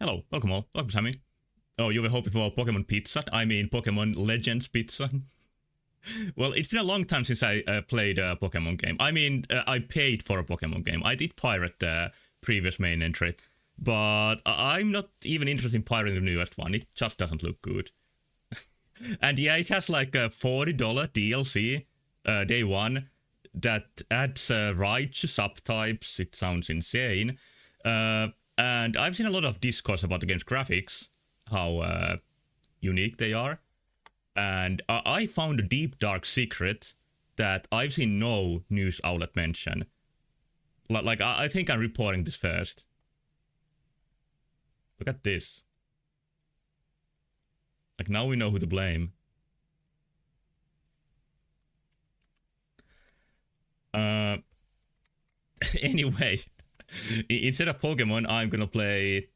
Hello, welcome all. Welcome, Sammy. Oh, you were hoping for Pokemon Pizza? I mean, Pokemon Legends Pizza. Well, it's been a long time since I played a Pokemon game. I mean, I paid for a Pokemon game. I did pirate the previous main entry, but I'm not even interested in pirating the newest one. It just doesn't look good. And yeah, it has like a $40 DLC day one that adds Raichu subtypes. It sounds insane. And I've seen a lot of discourse about the game's graphics, how unique they are. And I found a deep, dark secret that I've seen no news outlet mention. Like, I think I'm reporting this first. Look at this. Like, now we know who to blame. Anyway, instead of Pokemon, I'm gonna play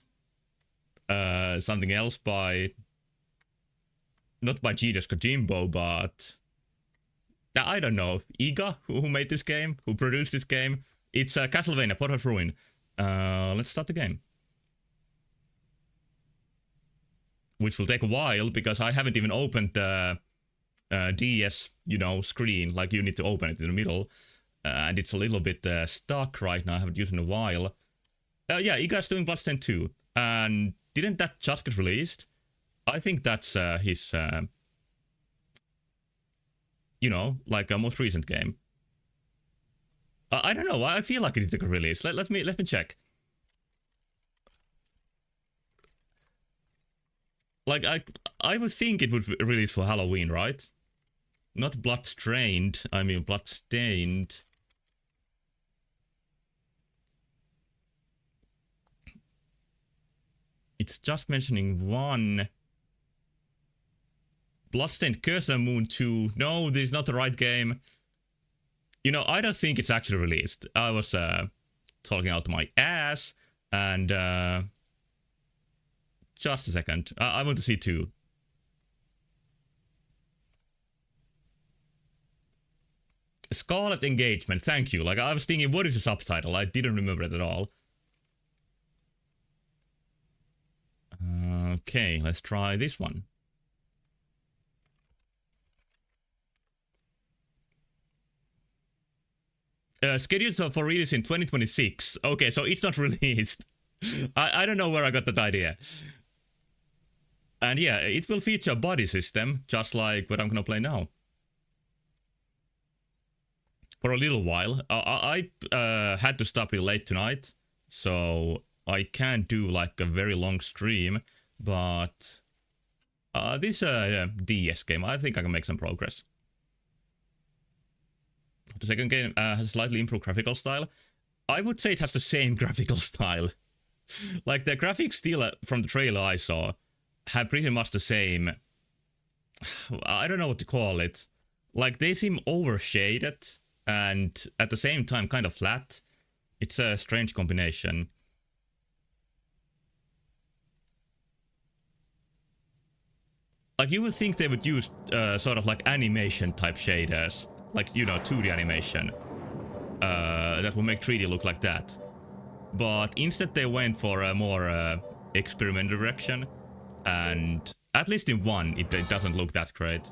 something else by... Not by Genius Kojimbo, but... I don't know. Iga, who made this game? Who produced this game? It's Castlevania, Pot of Ruin. Let's start the game. Which will take a while, because I haven't even opened the DS, screen. Like, you need to open it in the middle. And it's a little bit stuck right now. I haven't used it in a while. Yeah, Iga's doing Bloodstained 2. And didn't that just get released? I think that's his, like a most recent game. I don't know. I feel like it did get released. Let me check. Like, I would think it would be released for Halloween, right? Not Bloodstained. I mean, Bloodstained. It's just mentioning one. Bloodstained Curse of Moon 2. No, this is not the right game. I don't think it's actually released. I was talking out my ass, and just a second. I want to see 2. Scarlet Engagement, thank you. Like, I was thinking, what is the subtitle? I didn't remember it at all. Okay, let's try this one. Scheduled for release in 2026. Okay, so it's not released. I don't know where I got that idea. And yeah, it will feature a body system, just like what I'm gonna play now. For a little while. I had to stop it late tonight, so I can't do like a very long stream, but this DS game, I think I can make some progress. The second game has a slightly improved graphical style. I would say it has the same graphical style. Like, the graphics still from the trailer I saw had pretty much the same... I don't know what to call it. Like, they seem overshaded and at the same time kind of flat. It's a strange combination. Like, you would think they would use sort of like animation type shaders. Like, 2D animation. That will make 3D look like that. But instead they went for a more experimental direction. And at least in one, it doesn't look that great.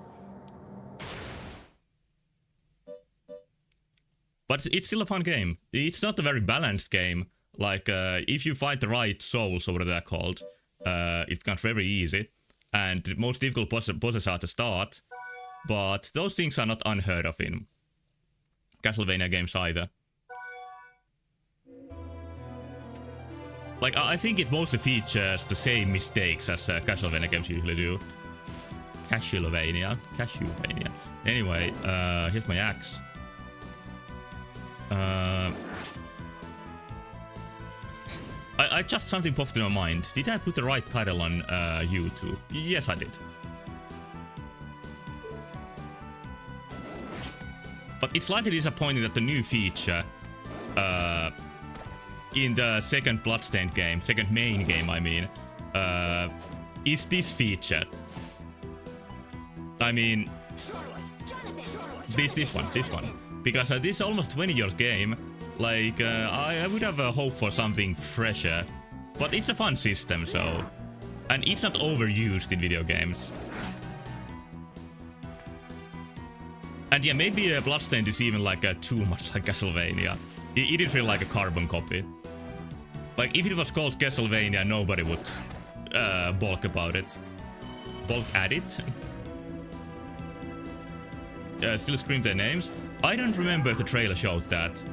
But it's still a fun game. It's not a very balanced game. Like, if you fight the right souls, or whatever they're called, it becomes very easy. And the most difficult bosses are at the start. But those things are not unheard of in Castlevania games either. Like, I think it mostly features the same mistakes as Castlevania games usually do. Castlevania. Anyway, here's my axe. I just something popped in my mind. Did I put the right title on YouTube? Yes, I did. But it's slightly disappointing that the new feature in the second Bloodstained game, second main game I mean, is this feature. I mean, this one. Because this is almost 20-year-old game. Like, I would have hoped for something fresher. But it's a fun system, so... And it's not overused in video games. And yeah, maybe Bloodstained is even like too much like Castlevania. It is really like a carbon copy. Like, if it was called Castlevania, nobody would balk about it. Balk at it? Still scream their names? I don't remember if the trailer showed that.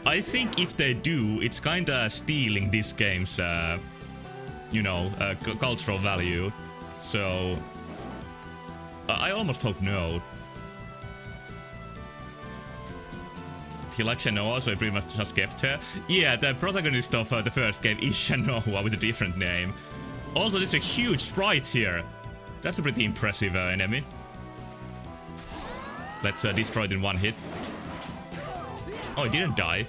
I think if they do, it's kinda stealing this game's, you know, cultural value. So... I almost hope no. He likes Shanoa, so he pretty much just kept her. Yeah, the protagonist of the first game is Shanoa with a different name. Also, there's a huge sprite here. That's a pretty impressive enemy. Let's destroy it in one hit. Oh, he didn't die.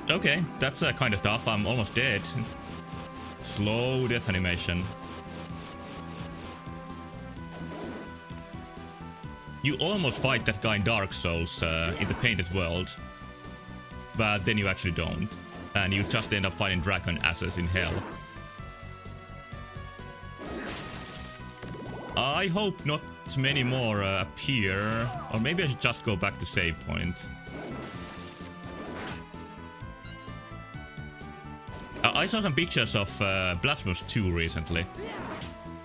Okay, that's kind of tough. I'm almost dead. Slow death animation. You almost fight that guy in Dark Souls in the painted world. But then you actually don't. And you just end up fighting dragon asses in hell. I hope not many more appear. Or maybe I should just go back to save point. I saw some pictures of Blasphemous 2 recently.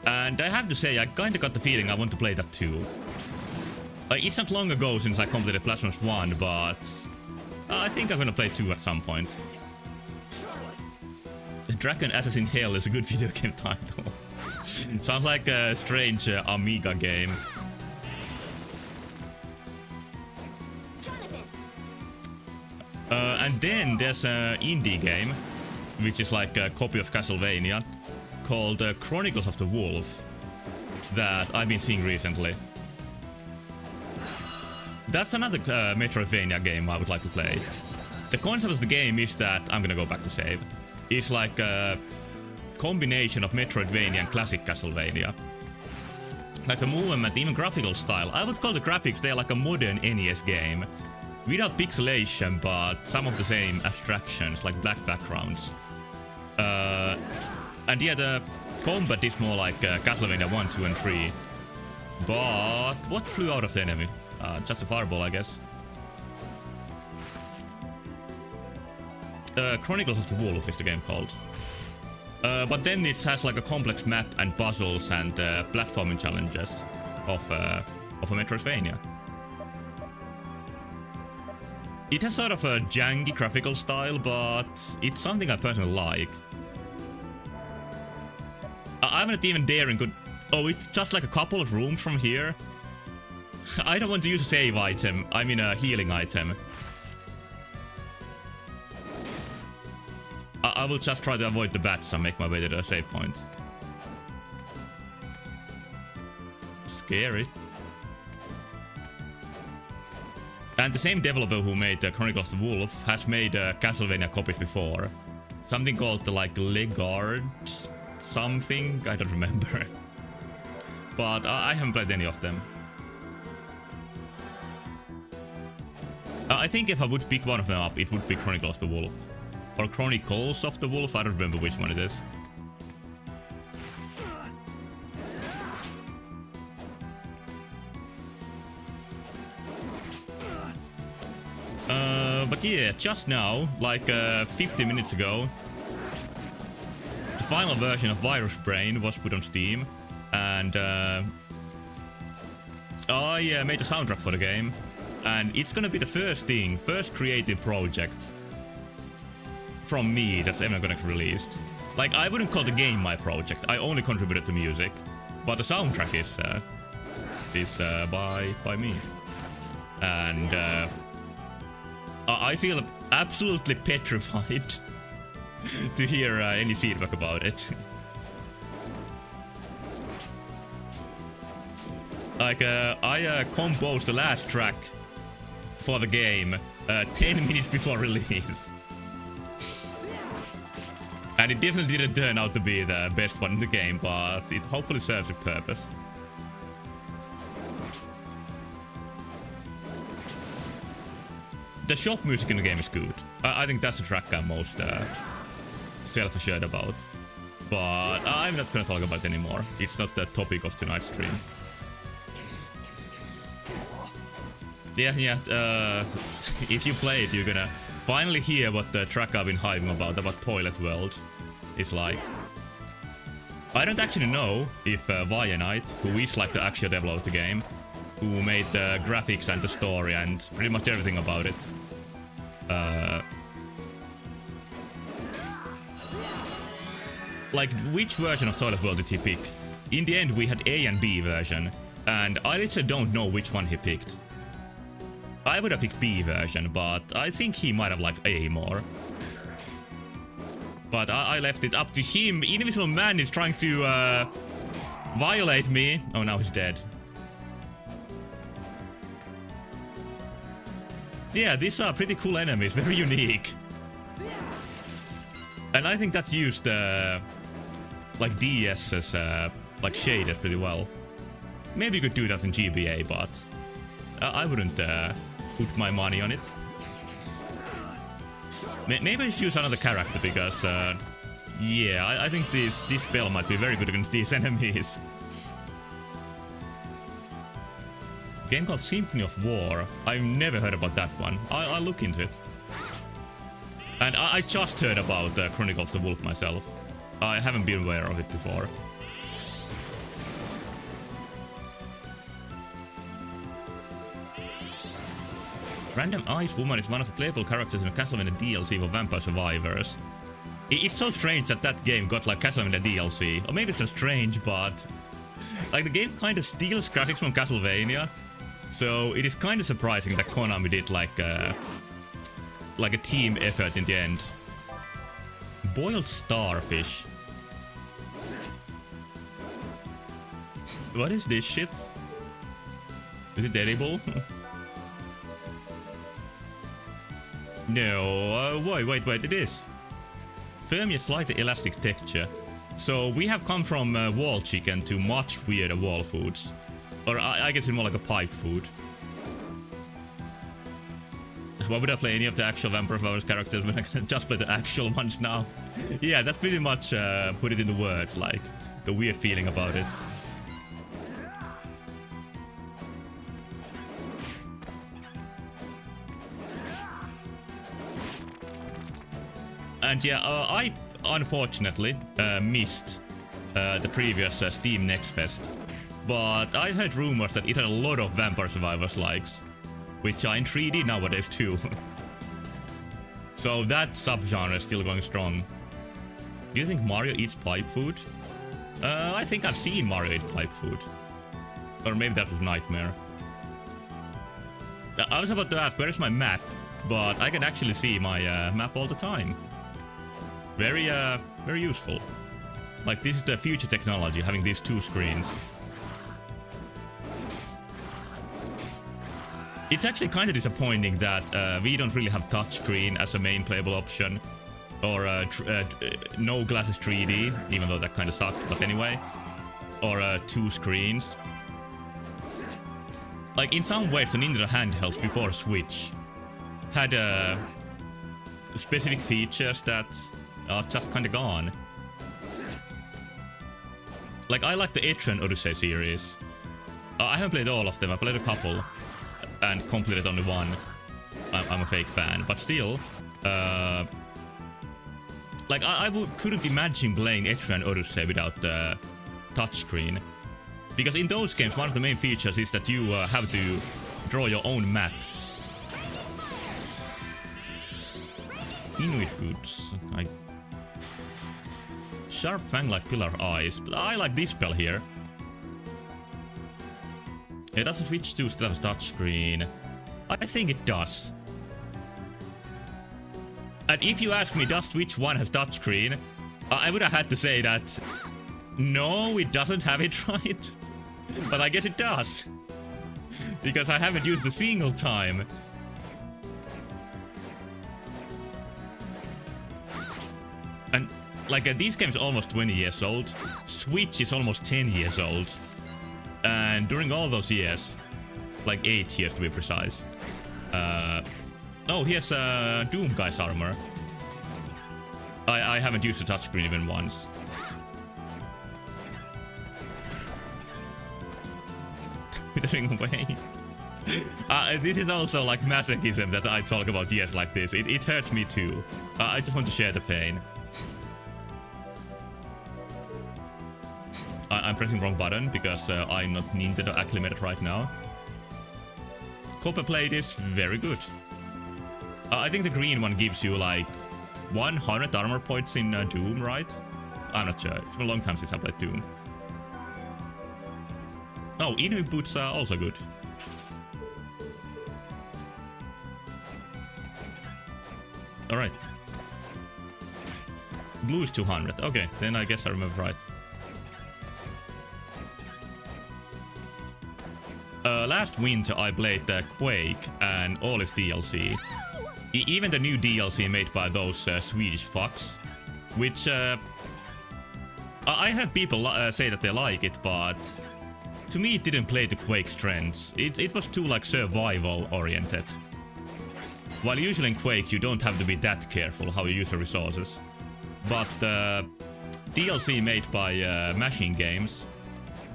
And I have to say, I kinda got the feeling I want to play that too. It's not long ago since I completed Blasphemous 1, but... I think I'm gonna play 2 at some point. Dragon Assassin Hell is a good video game title. Sounds like a strange Amiga game. And then there's an indie game, which is like a copy of Castlevania, called Chronicles of the Wolf, that I've been seeing recently. That's another Metroidvania game I would like to play. The concept of the game is that, I'm gonna go back to save, it's like a combination of Metroidvania and classic Castlevania. Like the movement, even graphical style. I would call the graphics, they're like a modern NES game. Without pixelation, but some of the same abstractions, like black backgrounds. And yeah, the combat is more like Castlevania 1, 2, and 3. But what flew out of the enemy? Just a fireball, I guess. Chronicles of the Wolf is the game called. But then it has like a complex map and puzzles and platforming challenges of a Metroidvania. It has sort of a janky graphical style, but it's something I personally like. I'm not even daring good. Oh, it's just like a couple of rooms from here. I don't want to use a save item. I mean a healing item. I will just try to avoid the bats and make my way to the save point. Scary. And the same developer who made Chronicles of the Wolf has made Castlevania copies before. Something called like Legard something, I don't remember. But I haven't played any of them. I think if I would pick one of them up, it would be Chronicles of the Wolf. Or Chronicles of the Wolf, I don't remember which one it is. But yeah, just now, like 50 minutes ago, the final version of Virus Brain was put on Steam, and I made a soundtrack for the game, and it's gonna be the first creative project from me that's ever gonna get released. Like, I wouldn't call the game my project, I only contributed to music, but the soundtrack is by me. And I feel absolutely petrified to hear any feedback about it. Like, I composed the last track for the game 10 minutes before release. And it definitely didn't turn out to be the best one in the game, but it hopefully serves a purpose. The shop music in the game is good. I think that's the track I'm most self-assured about. But I'm not gonna talk about it anymore. It's not the topic of tonight's stream. Yeah, if you play it, you're gonna finally hear what the track I've been hyping about Toilet World is like. I don't actually know if Via Knight, who is like the actual developer of the game, who made the graphics and the story and pretty much everything about it, like which version of Toilet World did he pick? In the end we had A and B version, and I literally don't know which one he picked. I would have picked B version, but I think he might have liked A more. But I left it up to him. Invisible Man is trying to violate me. Oh, now he's dead. Yeah, these are pretty cool enemies, very unique. And I think that's used like DS's like shaders pretty well. Maybe you could do that in GBA, but I wouldn't put my money on it. Maybe I should use another character because, yeah, I think this spell might be very good against these enemies. A game called Symphony of War. I've never heard about that one. I'll look into it. And I just heard about Chronicle of the Wolf myself. I haven't been aware of it before. Random Ice Woman is one of the playable characters in the Castlevania DLC for Vampire Survivors. It's so strange that that game got like Castlevania DLC. Or maybe it's not strange, but like the game kind of steals graphics from Castlevania. So it is kind of surprising that Konami did like a team effort in the end. Boiled starfish. What is this shit? Is it edible? No, wait, it is. Firm yet slightly elastic texture. So we have come from wall chicken to much weirder wall foods. Or I guess it's more like a pipe food. Why would I play any of the actual Vampire Survivors characters when I can just play the actual ones now? Yeah, that's pretty much put it into words, like the weird feeling about it. And yeah, I unfortunately missed the previous Steam Next Fest, but I heard rumors that it had a lot of Vampire Survivors likes, which are in 3D nowadays too. So that subgenre is still going strong. Do you think Mario eats pipe food? I think I've seen Mario eat pipe food. Or maybe that was a nightmare. I was about to ask, where is my map? But I can actually see my map all the time. Very useful. Like, this is the future technology, having these two screens. It's actually kind of disappointing that we don't really have touchscreen as a main playable option. Or no glasses 3D, even though that kind of sucked, but anyway. Or two screens. Like, in some ways, the Nintendo handhelds before Switch had specific features that are just kind of gone. Like, I like the Etrian Odyssey series. I haven't played all of them, I played a couple and completed only one. I'm a fake fan, but still, like, I couldn't imagine playing Etrian Odyssey without the touchscreen. Because in those games, one of the main features is that you have to draw your own map. Inuit goods. Sharp fang-like pillar eyes, but I like this spell here. It doesn't switch to status touchscreen. I think it does. And if you ask me, does Switch 1 has touchscreen? I would have had to say that no, it doesn't have it right. But I guess it does. Because I haven't used a single time. And like these games are almost 20 years old. Switch is almost 10 years old. And during all those years, like 8 years to be precise, Oh, he has Doom Guy's armor. I haven't used the touchscreen even once. Withering away. This is also like masochism that I talk about years like this. It hurts me too. I just want to share the pain. I'm pressing wrong button because I'm not Nintendo acclimated right now. Copper plate is very good. I think the green one gives you like 100 armor points in Doom, right? I'm not sure. It's been a long time since I played Doom. Oh, Inu boots are also good. Alright. Blue is 200. Okay, then I guess I remember right. Last winter I played Quake and all its DLC. Even the new DLC made by those Swedish fucks. Which I have people say that they like it, but to me it didn't play to Quake's strengths. It was too like survival oriented. While usually in Quake you don't have to be that careful how you use the resources. But DLC made by Machine Games,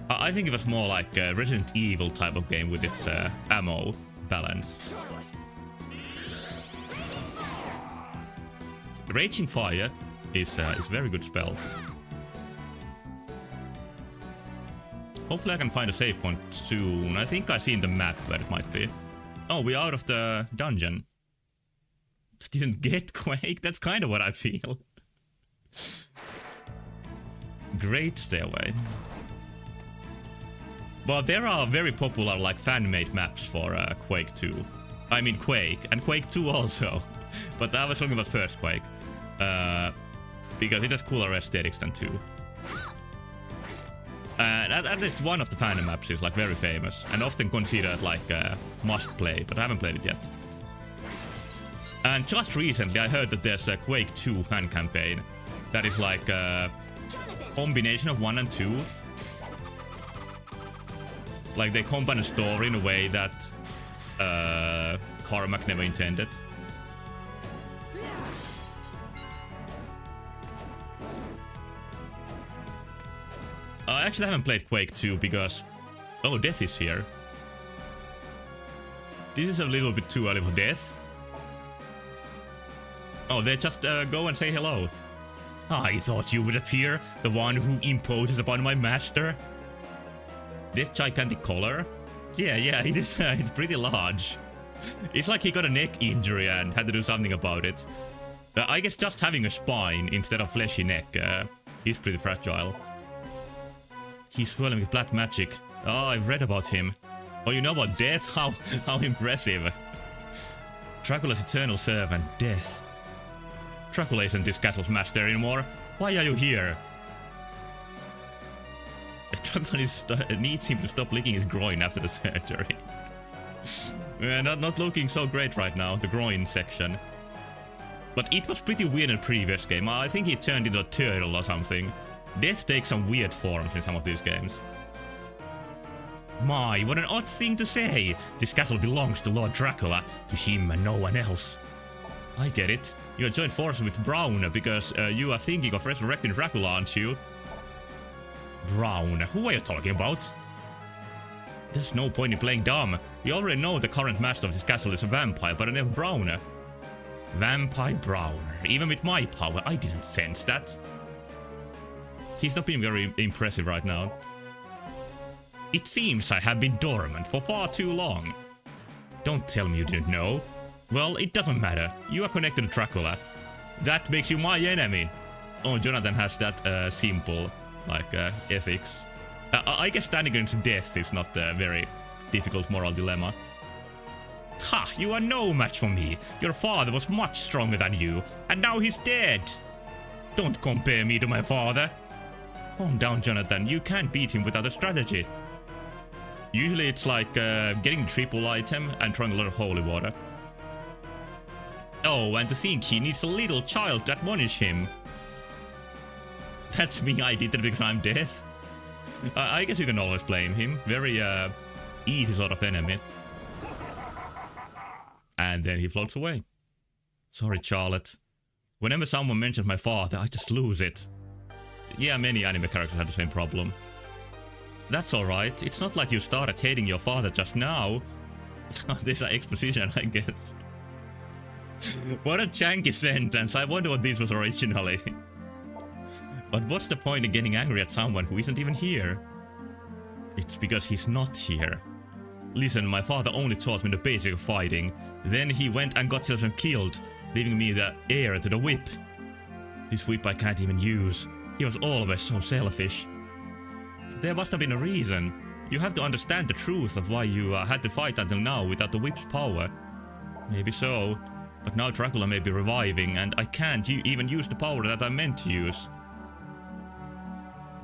I think it was more like a Resident Evil type of game with its ammo balance. Raging Fire is very good spell. Hopefully I can find a save point soon. I think I've seen the map where it might be. Oh, we're out of the dungeon. I didn't get Quake? That's kind of what I feel. Great Stairway. But there are very popular like fan-made maps for Quake 2. I mean Quake, and Quake 2 also. But I was talking about first Quake. Because it has cooler aesthetics than 2. And at least one of the fan maps is like very famous and often considered like must play, but I haven't played it yet. And just recently I heard that there's a Quake 2 fan campaign that is like a combination of 1 and 2. Like they combine a story in a way that Carmack never intended. I actually haven't played Quake 2 because... Oh, Death is here. This is a little bit too early for Death. Oh, they just go and say hello. I thought you would appear, the one who imposes upon my master. This gigantic collar? Yeah, it is it's pretty large. It's like he got a neck injury and had to do something about it. I guess just having a spine instead of fleshy neck is pretty fragile. He's swirling with black magic. Oh, I've read about him. Oh, you know about Death? How impressive. Dracula's eternal servant, Death. Dracula isn't this castle's master anymore. Why are you here? Dracula needs him to stop licking his groin after the surgery. Not looking so great right now, the groin section. But it was pretty weird in the previous game. I think he turned into a turtle or something. Death takes some weird forms in some of these games. My, what an odd thing to say! This castle belongs to Lord Dracula, to him and no one else. I get it. You have joined forces with Brown because you are thinking of resurrecting Dracula, aren't you? Brown? Who are you talking about? There's no point in playing dumb. We already know the current master of this castle is a vampire by the name of Browner. Vampire Browner. Even with my power, I didn't sense that. He's not being very impressive right now. It seems I have been dormant for far too long. Don't tell me you didn't know. Well, it doesn't matter. You are connected to Dracula. That makes you my enemy. Oh, Jonathan has that simple, like, ethics. I guess standing against Death is not a very difficult moral dilemma. Ha! You are no match for me. Your father was much stronger than you, and now he's dead. Don't compare me to my father. Calm down, Jonathan. You can't beat him without a strategy. Usually it's like getting the triple item and throwing a lot of holy water. Oh, and to think he needs a little child to admonish him. That's me, I did it because I'm Death. I guess you can always blame him. Very easy sort of enemy. And and then he floats away. Sorry, Charlotte. Whenever someone mentions my father, I just lose it. Yeah, many anime characters have the same problem. That's alright, it's not like you started hating your father just now. This is exposition, I guess. What a janky sentence, I wonder what this was originally. But what's the point in getting angry at someone who isn't even here? It's because he's not here. Listen, my father only taught me the basic of fighting. Then he went and got himself killed, leaving me the heir to the whip. This whip I can't even use. He was always so selfish. There must have been a reason. You have to understand the truth of why you had to fight until now without the whip's power. Maybe so, but now Dracula may be reviving and I can't even use the power that I meant to use.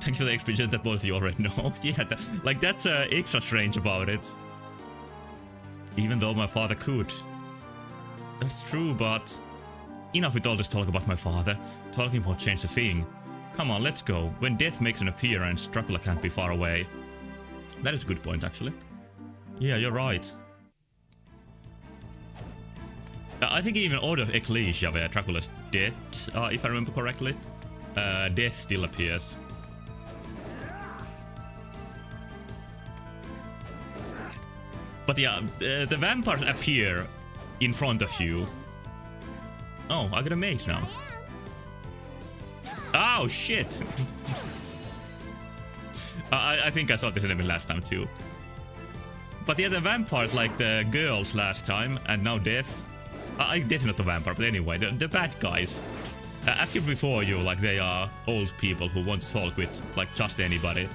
Thanks for the explanation that both of you already know. Yeah, that's extra strange about it. Even though my father could. That's true, but... Enough with all this talk about my father. Talking won't change a thing. Come on, let's go. When death makes an appearance, Dracula can't be far away. That is a good point, actually. Yeah, you're right. I think even Order of Ecclesia, where Dracula's dead, if I remember correctly, death still appears. But yeah, the vampires appear in front of you. Oh, I got a mate now. Oh, shit! I think I saw this enemy last time too. But yeah, the vampires like the girls last time, and now Death. Death is not the vampire, but anyway, the bad guys. Appear before you like they are old people who want to talk with like just anybody.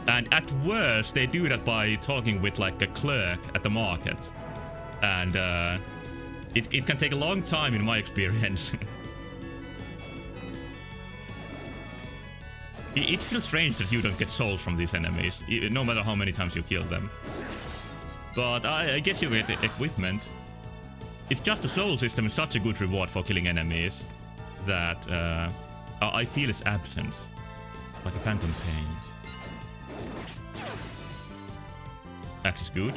And at worst, they do that by talking with like a clerk at the market. And it can take a long time in my experience. It feels strange that you don't get souls from these enemies, no matter how many times you kill them. But I guess you get equipment. It's just the soul system is such a good reward for killing enemies that I feel its absence, like a phantom pain. Axe is good.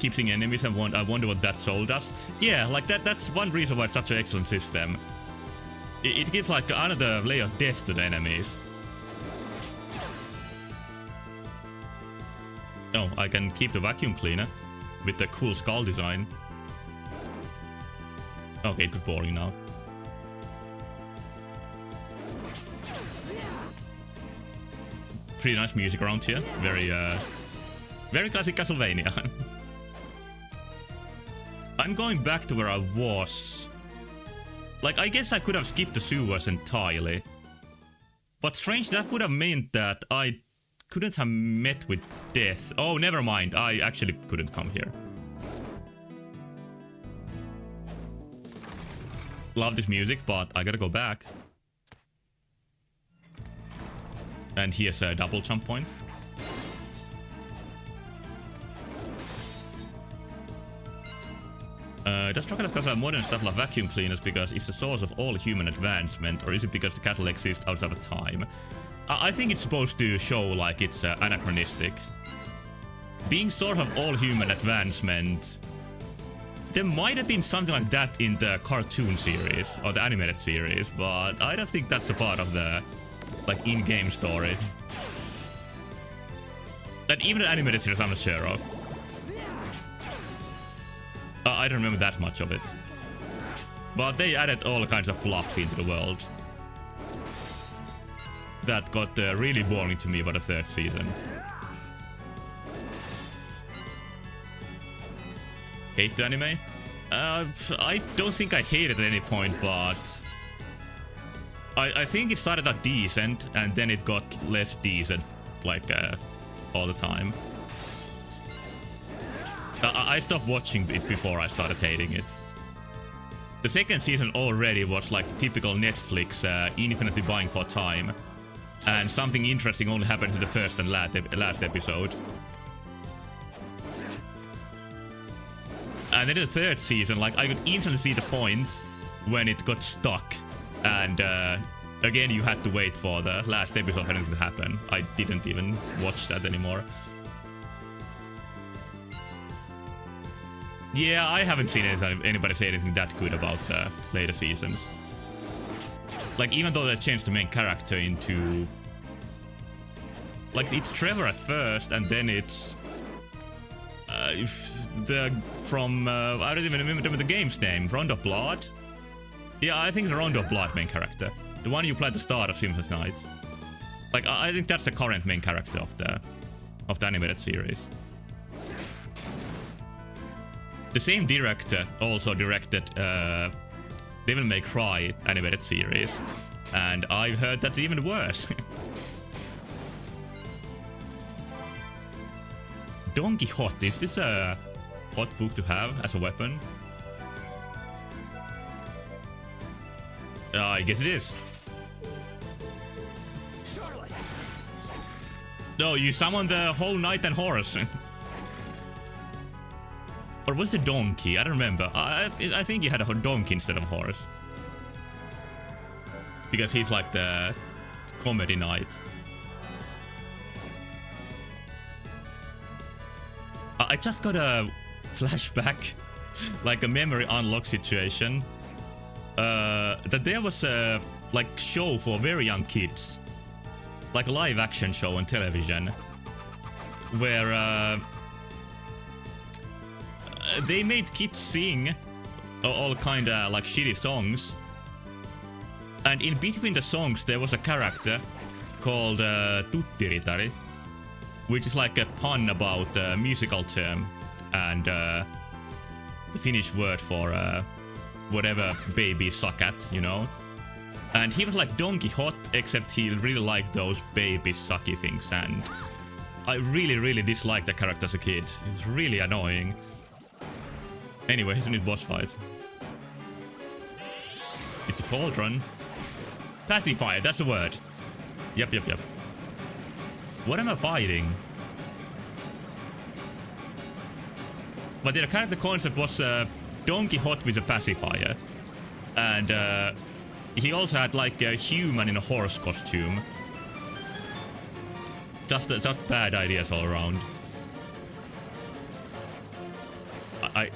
Keep seeing enemies and I wonder what that soul does. Yeah, like that's one reason why it's such an excellent system. It gives like another layer of death to the enemies. Oh, I can keep the vacuum cleaner with the cool skull design. Okay, it got boring now. Pretty nice music around here. Very classic Castlevania. I'm going back to where I was. Like, I guess I could have skipped the sewers entirely. But strange, that would have meant that I couldn't have met with death. Oh, never mind. I actually couldn't come here. Love this music, but I gotta go back. And here's a double jump point. Does Dracula's castle have modern stuff like vacuum cleaners because it's the source of all human advancement, or is it because the castle exists outside of time? I think it's supposed to show like it's anachronistic. Being source of all human advancement, there might have been something like that in the cartoon series or the animated series, but I don't think that's a part of the like in-game story. And even the animated series I'm not sure of. I don't remember that much of it. But they added all kinds of fluff into the world. That got really boring to me by the third season. Hate the anime? I don't think I hate it at any point, but... I think it started out decent, and then it got less decent, like, all the time. I stopped watching it before I started hating it. The second season already was like the typical Netflix infinitely buying for time. And something interesting only happened in the first and last episode. And then in the third season, like I could instantly see the point when it got stuck. And Again, you had to wait for the last episode for anything to happen. I didn't even watch that anymore. Yeah, I haven't seen anybody say anything that good about the later seasons. Like, even though they changed the main character into... Like, it's Trevor at first, and then it's... I don't even remember the game's name. Round of Blood? Yeah, I think the Round of Blood main character. The one you played at the start of Symphony Nights. Like, I think that's the current main character of the animated series. The same director also directed Devil May Cry animated series, and I've heard that's even worse. Don Quixote, is this a hot book to have as a weapon? I guess it is. No, you summon the whole knight and horse. Or was it a donkey? I don't remember. I think he had a donkey instead of a horse. Because he's like the comedy knight. I just got a flashback, like a memory unlock situation. That there was a like show for very young kids. Like a live action show on television. Where they made kids sing all kinda like shitty songs, and in between the songs there was a character called Tuttiritari, which is like a pun about a musical term and the Finnish word for whatever babies suck at, you know. And he was like Don Quixote, except he really liked those baby sucky things, and I really disliked the character as a kid. It was really annoying. Anyway, here's a new boss fight. It's a cauldron. Pacifier, that's the word. Yep. What am I fighting? But the character concept was Don Quixote with a pacifier. And he also had like a human in a horse costume. Just bad ideas all around.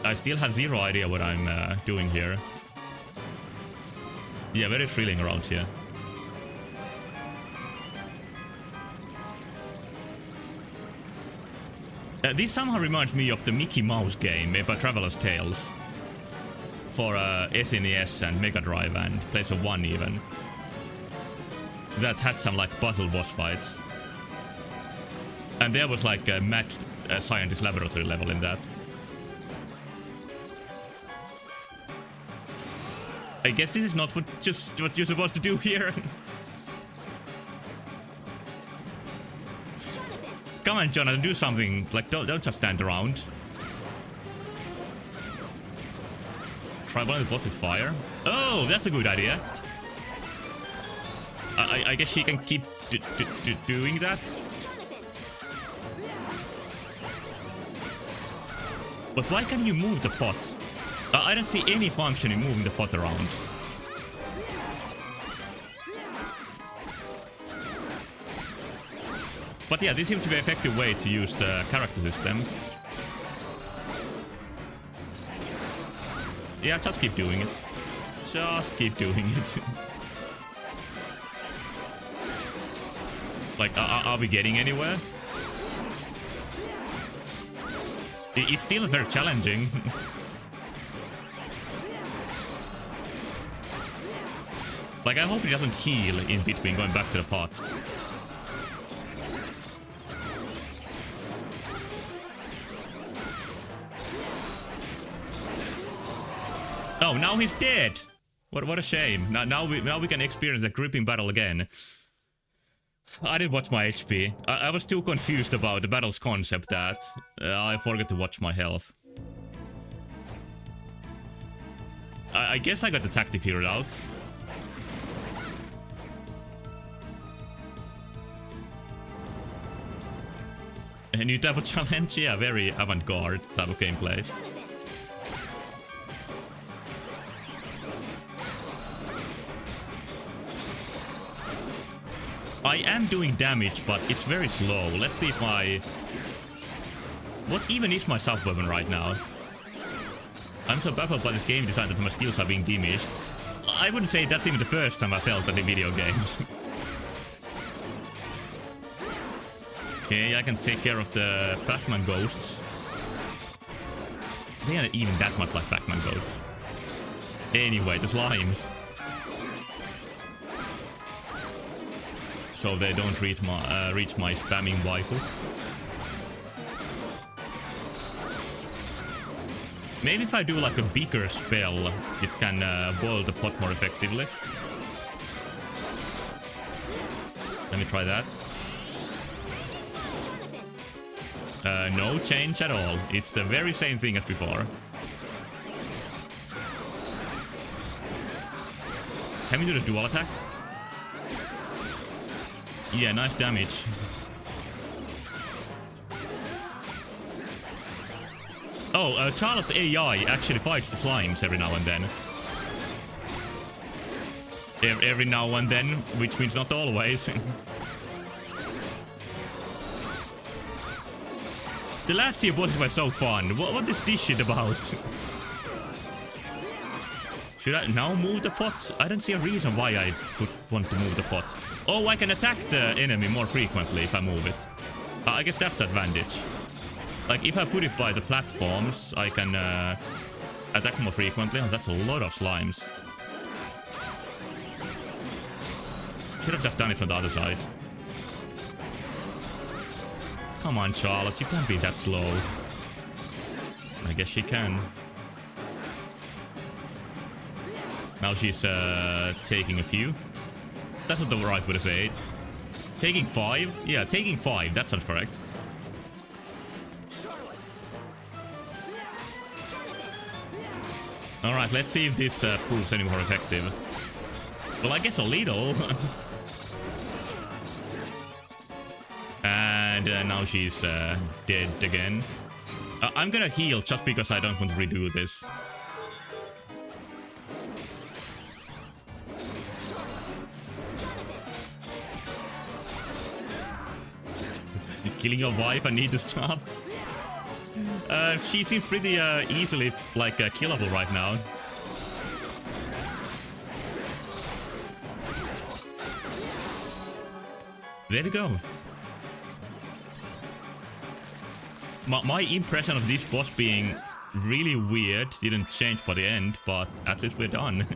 I still have zero idea what I'm doing here. Yeah, very thrilling around here. This somehow reminds me of the Mickey Mouse game made by Traveler's Tales for SNES and Mega Drive and PlayStation 1 even. That had some like puzzle boss fights. And there was like a mad scientist laboratory level in that. I guess this is not what you're supposed to do here. Come on, Jonathan, do something. Like, don't just stand around. Try blowing the bot with fire. Oh, that's a good idea. I guess she can keep doing that. But why can't you move the pot? I don't see any function in moving the pot around. But yeah, this seems to be an effective way to use the character system. Yeah, just keep doing it. Just keep doing it. Like, are we getting anywhere? It's still very challenging. Like, I hope it doesn't heal in between going back to the pot. Oh, now he's dead! What a shame. Now we can experience a gripping battle again. I didn't watch my HP. I was too confused about the battle's concept that I forgot to watch my health. I guess I got the tactic figured out. A new type of challenge? Yeah, very avant-garde type of gameplay. I am doing damage, but it's very slow. Let's see if my... What even is my sub-weapon right now? I'm so baffled by this game design that my skills are being diminished. I wouldn't say that's even the first time I felt that in video games. Okay, I can take care of the Pac-Man ghosts. They aren't even that much like Pac-Man ghosts. Anyway, the slimes. So they don't reach my spamming waifu. Maybe if I do like a bigger spell, it can boil the pot more effectively. Let me try that. No change at all. It's the very same thing as before. Can we do the dual attack? Yeah, nice damage. Oh, Charlotte's AI actually fights the slimes every now and then. Every now and then, which means not always. The last few bosses were so fun. What is this shit about? Should I now move the pot? I don't see a reason why I would want to move the pot. Oh, I can attack the enemy more frequently if I move it. I guess that's the advantage. Like, if I put it by the platforms, I can attack more frequently. Oh, that's a lot of slimes. Should have just done it from the other side. Come on, Charlotte, you can't be that slow. I guess she can. Now she's taking a few. That's not the right way to say it. Taking 5? Yeah, taking 5, that sounds correct. Alright, let's see if this proves any more effective. Well, I guess a little. And now she's dead again. I'm gonna heal just because I don't want to redo this. Killing your wife, I need to stop. She seems pretty easily like killable right now. There we go. My impression of this boss being really weird didn't change by the end, but at least we're done.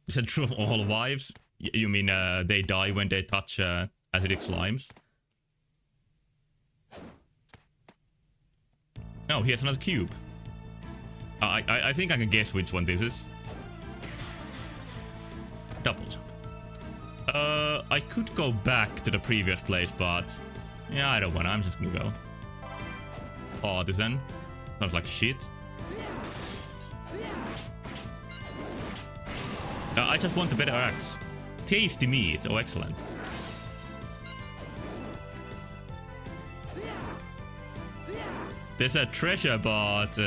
Is that true of all wives? You mean they die when they touch acidic slimes? Oh, here's another cube. I think I can guess which one this is. Double jump. I could go back to the previous place, but yeah, I don't want to. I'm just gonna go. Partisan. Sounds like shit. I just want a better axe. Tasty meat. Oh, excellent. There's a treasure, but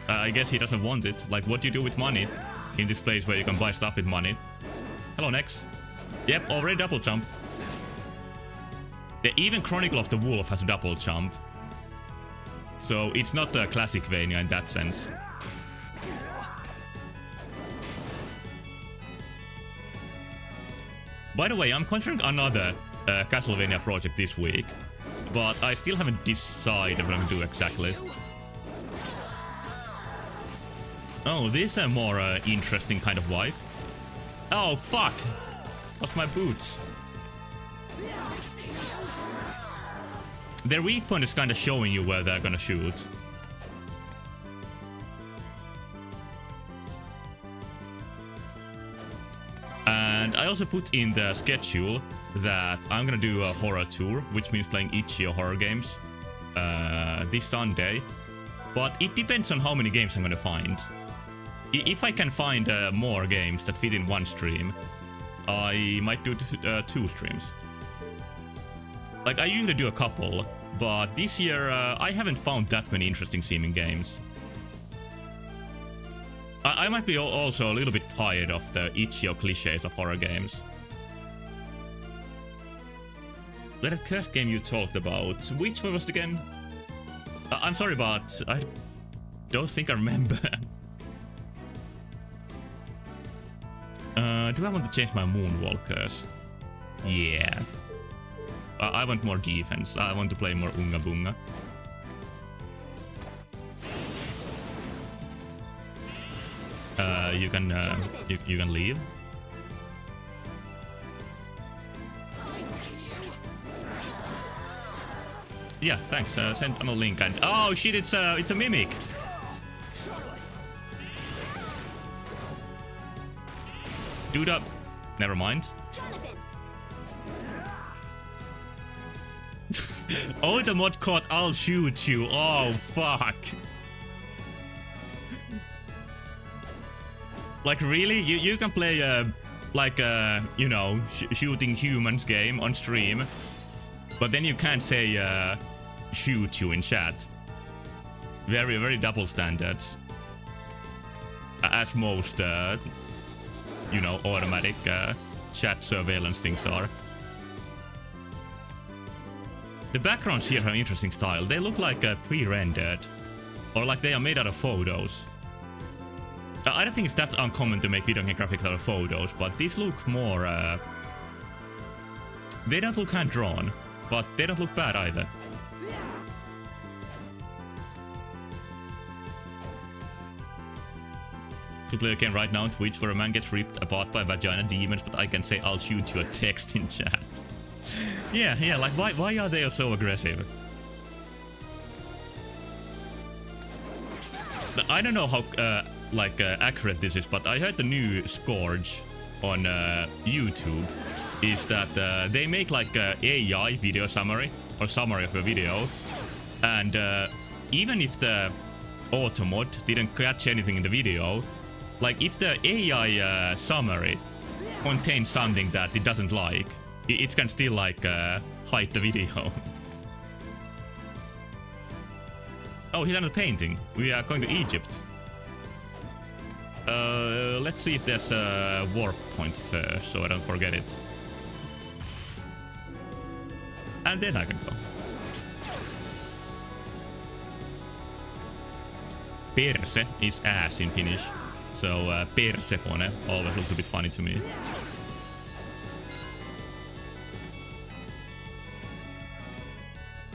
I guess he doesn't want it. Like, what do you do with money in this place where you can buy stuff with money? Hello, Nex. Yep, already double jump. Even Chronicle of the Wolf has a double jump. So it's not a classic Vania in that sense. By the way, I'm considering another Castlevania project this week, but I still haven't decided what I'm gonna do exactly. Oh, this is a more interesting kind of wife. Oh, fuck! Lost my boots. Their weak point is kind of showing you where they're gonna shoot. And I also put in the schedule that I'm gonna do a horror tour, which means playing Itch.io horror games this Sunday. But it depends on how many games I'm gonna find. If I can find more games that fit in one stream, I might do 2 streams. Like, I usually do a couple, but this year I haven't found that many interesting seeming games. I might be also a little bit tired of the Ichio cliches of horror games. That cursed game you talked about, which one was it again? I'm sorry, but I don't think I remember. Do I want to change my Moonwalkers? Yeah. I want more defense. I want to play more Unga Bunga. You can leave. Yeah, thanks. Send on a link and oh shit, it's a mimic. Dude up. Never mind. Oh, the mod caught I'll shoot you. Oh fuck. Like really? You can play you know, shooting humans game on stream, but then you can't say shoot you in chat. Very, very double standards. As most you know, automatic chat surveillance things are. The backgrounds here have an interesting style. They look like pre-rendered, or like they are made out of photos. I don't think it's that uncommon to make video game graphics out of photos, but these look more... they don't look hand-drawn, but they don't look bad either. To play a game right now on Twitch where a man gets ripped apart by vagina demons, but I can say I'll shoot you a text in chat. Yeah, like why are they so aggressive? I don't know how accurate this is, but I heard the new Scourge on YouTube is that they make like a AI video summary or summary of a video, and even if the auto mod didn't catch anything in the video, like if the AI summary contains something that it doesn't like, it can still like hide the video. Oh, he's done the painting. We are going to Egypt. Let's see if there's a warp point first, so I don't forget it. And then I can go. Perse is ass in Finnish, so Persephone always looks a bit funny to me.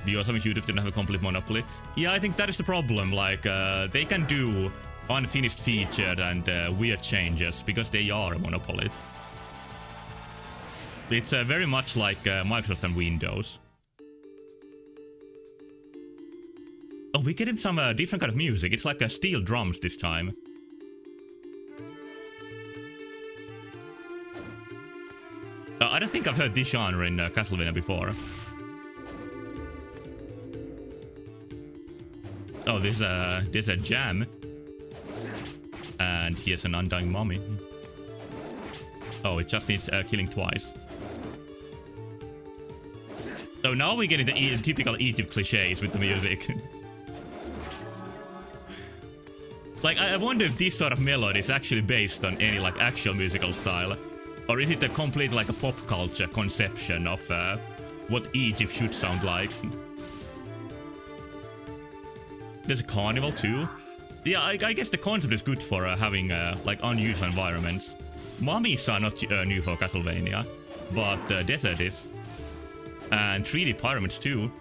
The awesome YouTube didn't have a complete monopoly. Yeah, I think that is the problem. Like, they can do unfinished featured and weird changes because they are a monopoly. It's very much like Microsoft and Windows. Oh, we're getting some different kind of music. It's like steel drums this time. I don't think I've heard this genre in Castlevania before. Oh, there's a jam. And he has an undying mummy. Oh, it just needs killing twice. So now we get into typical Egypt cliches with the music. Like, I wonder if this sort of melody is actually based on any like actual musical style, or is it a complete like a pop culture conception of what Egypt should sound like? There's a carnival too. Yeah, I guess the concept is good for having like unusual environments. Mummies are not new for Castlevania, but the desert is. And 3D pyramids too.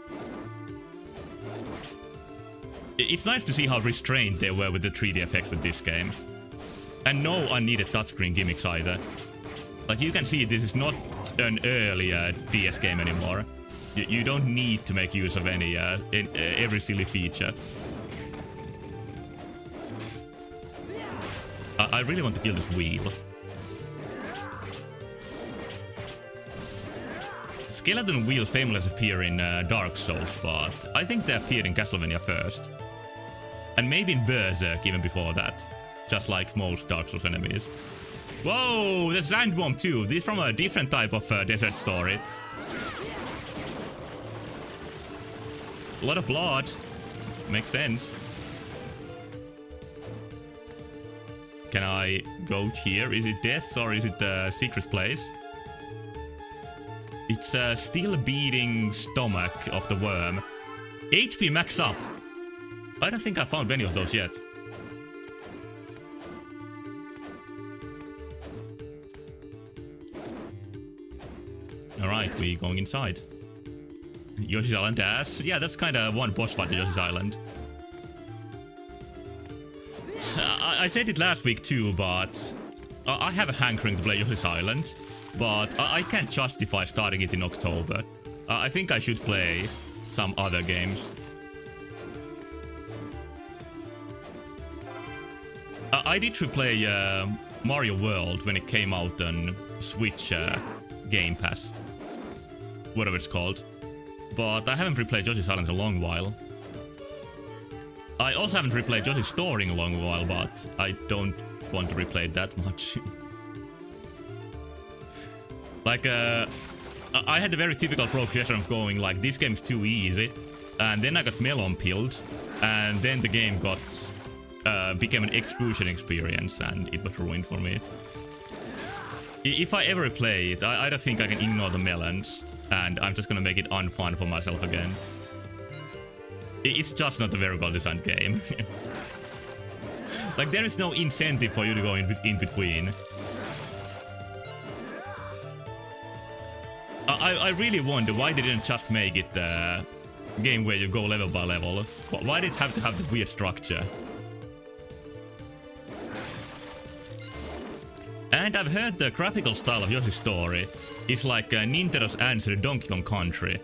It's nice to see how restrained they were with the 3D effects with this game. And no unneeded touchscreen gimmicks either. Like, you can see this is not an early DS game anymore. You don't need to make use of any every silly feature. I really want to kill this wheel. Skeleton wheels famously appear in Dark Souls, but I think they appeared in Castlevania first. And maybe in Berserk even before that. Just like most Dark Souls enemies. Whoa, there's Sandworm too. This is from a different type of desert story. A lot of blood. Makes sense. Can I go here? Is it death or is it a secret place? It's a still beating stomach of the worm. HP max up. I don't think I found any of those yet. Alright, we going inside. Yoshi's Island ass. Yeah, that's kinda one boss fight at Yoshi's Island. I said it last week too, but I have a hankering to play Yoshi's Island, but I can't justify starting it in October. I think I should play some other games. I did replay Mario World when it came out on Switch Game Pass, whatever it's called, but I haven't replayed Yoshi's Island in a long while. I also haven't replayed Yoshi's Story in a long while, but I don't want to replay it that much. Like, I had the very typical progression of going like, this game is too easy, and then I got melon pilled, and then the game got became an exclusion experience, and it was ruined for me. If I ever play it, I don't think I can ignore the melons, and I'm just gonna make it unfun for myself again. It's just not a very well designed game. Like, there is no incentive for you to go in between. I really wonder why they didn't just make it a game where you go level by level. Why did it have to have the weird structure? And I've heard the graphical style of Yoshi's Story is like Nintendo's answer to Donkey Kong Country.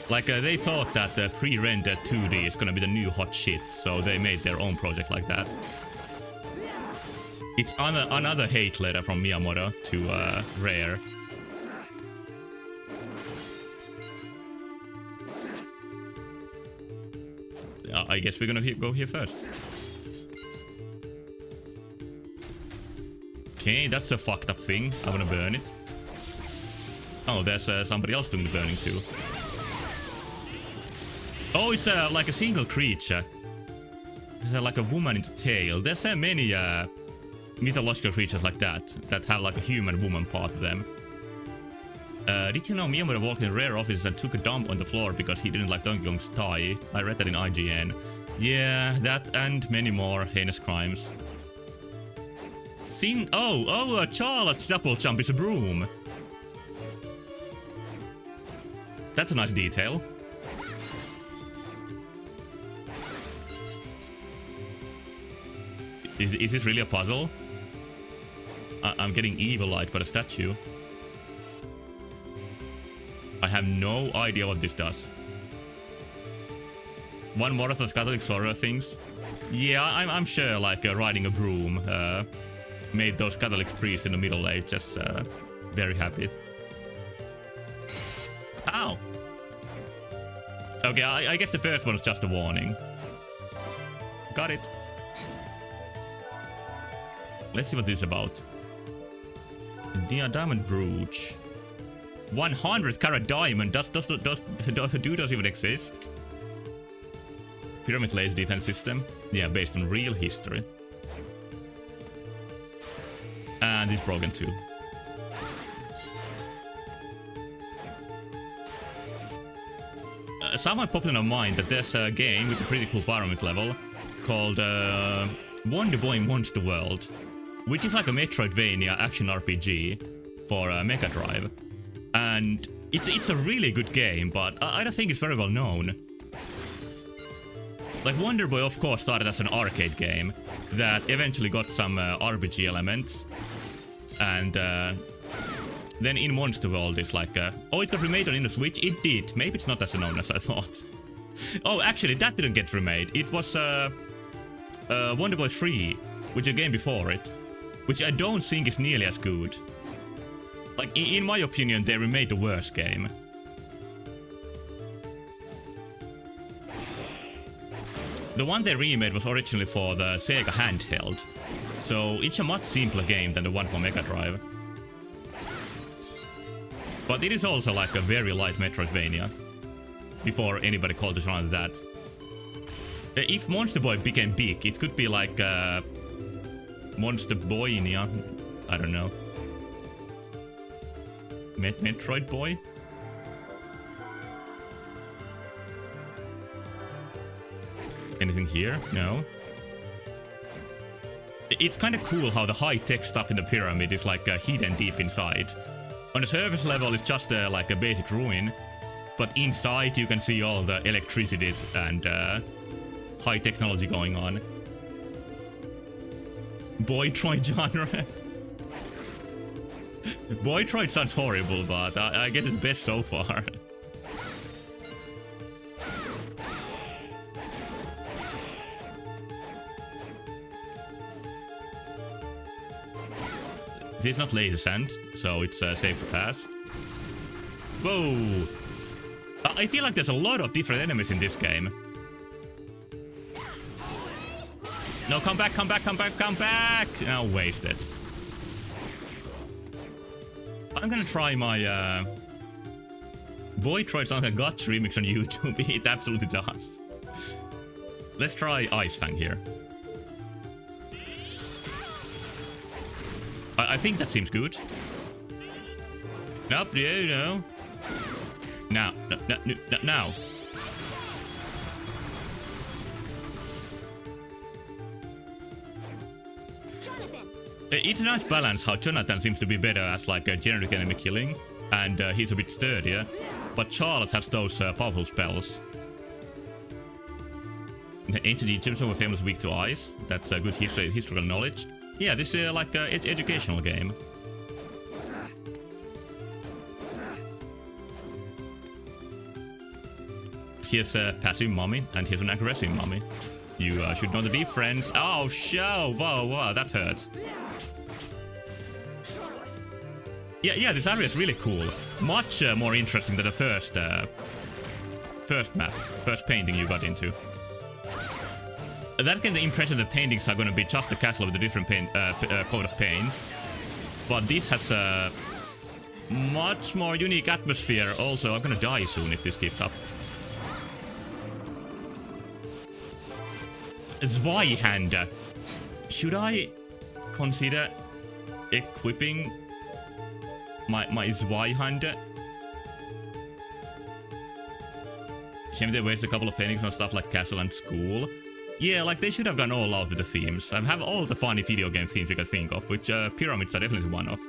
Like, they thought that the pre-rendered 2D is gonna be the new hot shit, so they made their own project like that. It's another hate letter from Miyamoto to Rare. I guess we're gonna go here first. Okay, that's a fucked up thing. I wanna burn it. Oh, there's somebody else doing the burning too. Oh, it's like a single creature. There's like a woman in the tail. There's many mythological creatures like that have like a human woman part of them. Did you know Miyamoto walked in Rare offices and took a dump on the floor because he didn't like Donkey Kong's tie? I read that in IGN. Yeah, that and many more heinous crimes. Charlotte's double jump is a broom. That's a nice detail. Is it really a puzzle? I'm getting evil-eyed by the statue. I have no idea what this does. One more of those Catholic horror things. Yeah, I'm sure like riding a broom made those Catholic priests in the Middle Ages very happy. Ow! Okay, I guess the first one was just a warning. Got it. Let's see what this is about. The diamond brooch. 100 carat diamond. Do those even exist? Pyramid laser defense system. Yeah, based on real history. And it's broken too. Someone popped in my mind that there's a game with a pretty cool pyramid level called Wonder Boy Monster World, which is like a Metroidvania action RPG for Mega Drive. And it's a really good game, but I don't think it's very well known. Like, Wonder Boy, of course, started as an arcade game that eventually got some RPG elements. And then in Monster World, it's like, oh, it got remade on Nintendo Switch? It did. Maybe it's not as known as I thought. Oh, actually, that didn't get remade. It was Wonder Boy 3, which is a game before it, which I don't think is nearly as good. Like, in my opinion, they remade the worst game. The one they remade was originally for the Sega handheld, so it's a much simpler game than the one for Mega Drive. But it is also like a very light Metroidvania, before anybody called the genre that. If Monster Boy became big, it could be like Monster Boynia. I don't know. Metroid Boy? Anything here? No. It's kind of cool how the high-tech stuff in the pyramid is like hidden deep inside. On the surface level, it's just like a basic ruin, but inside you can see all the electricity and high technology going on. Boytroid genre. Boytroid sounds horrible, but I guess it's best so far. This is not laser sand, so it's safe to pass. Whoa! I feel like there's a lot of different enemies in this game. No, come back, come back, come back, come back! Now wasted. I'm gonna try my Boytroid sounds like a Guts remix on YouTube. It absolutely does. Let's try Ice Fang here. I think that seems good. Nope, no. Now, now. It's a nice balance how Jonathan seems to be better as like a generic enemy killing, and he's a bit sturdier, but Charlotte has those powerful spells. The ancient Egyptians were famous weak to ice. That's a good historical knowledge. Yeah, this is like an educational game. Here's a passive mummy, and here's an aggressive mummy. You should know the difference. Oh, show! Whoa, that hurts. Yeah, this area is really cool. Much more interesting than the first painting you got into. That gave the impression that the paintings are going to be just a castle with a different coat of paint. But this has a much more unique atmosphere. Also, I'm going to die soon if this keeps up. Zweihander. Should I consider equipping my Zweihander? Shame they wasted a couple of paintings on stuff like castle and school. Yeah, like they should have gone all out with the themes. I have all the funny video game themes you can think of, which pyramids are definitely one of.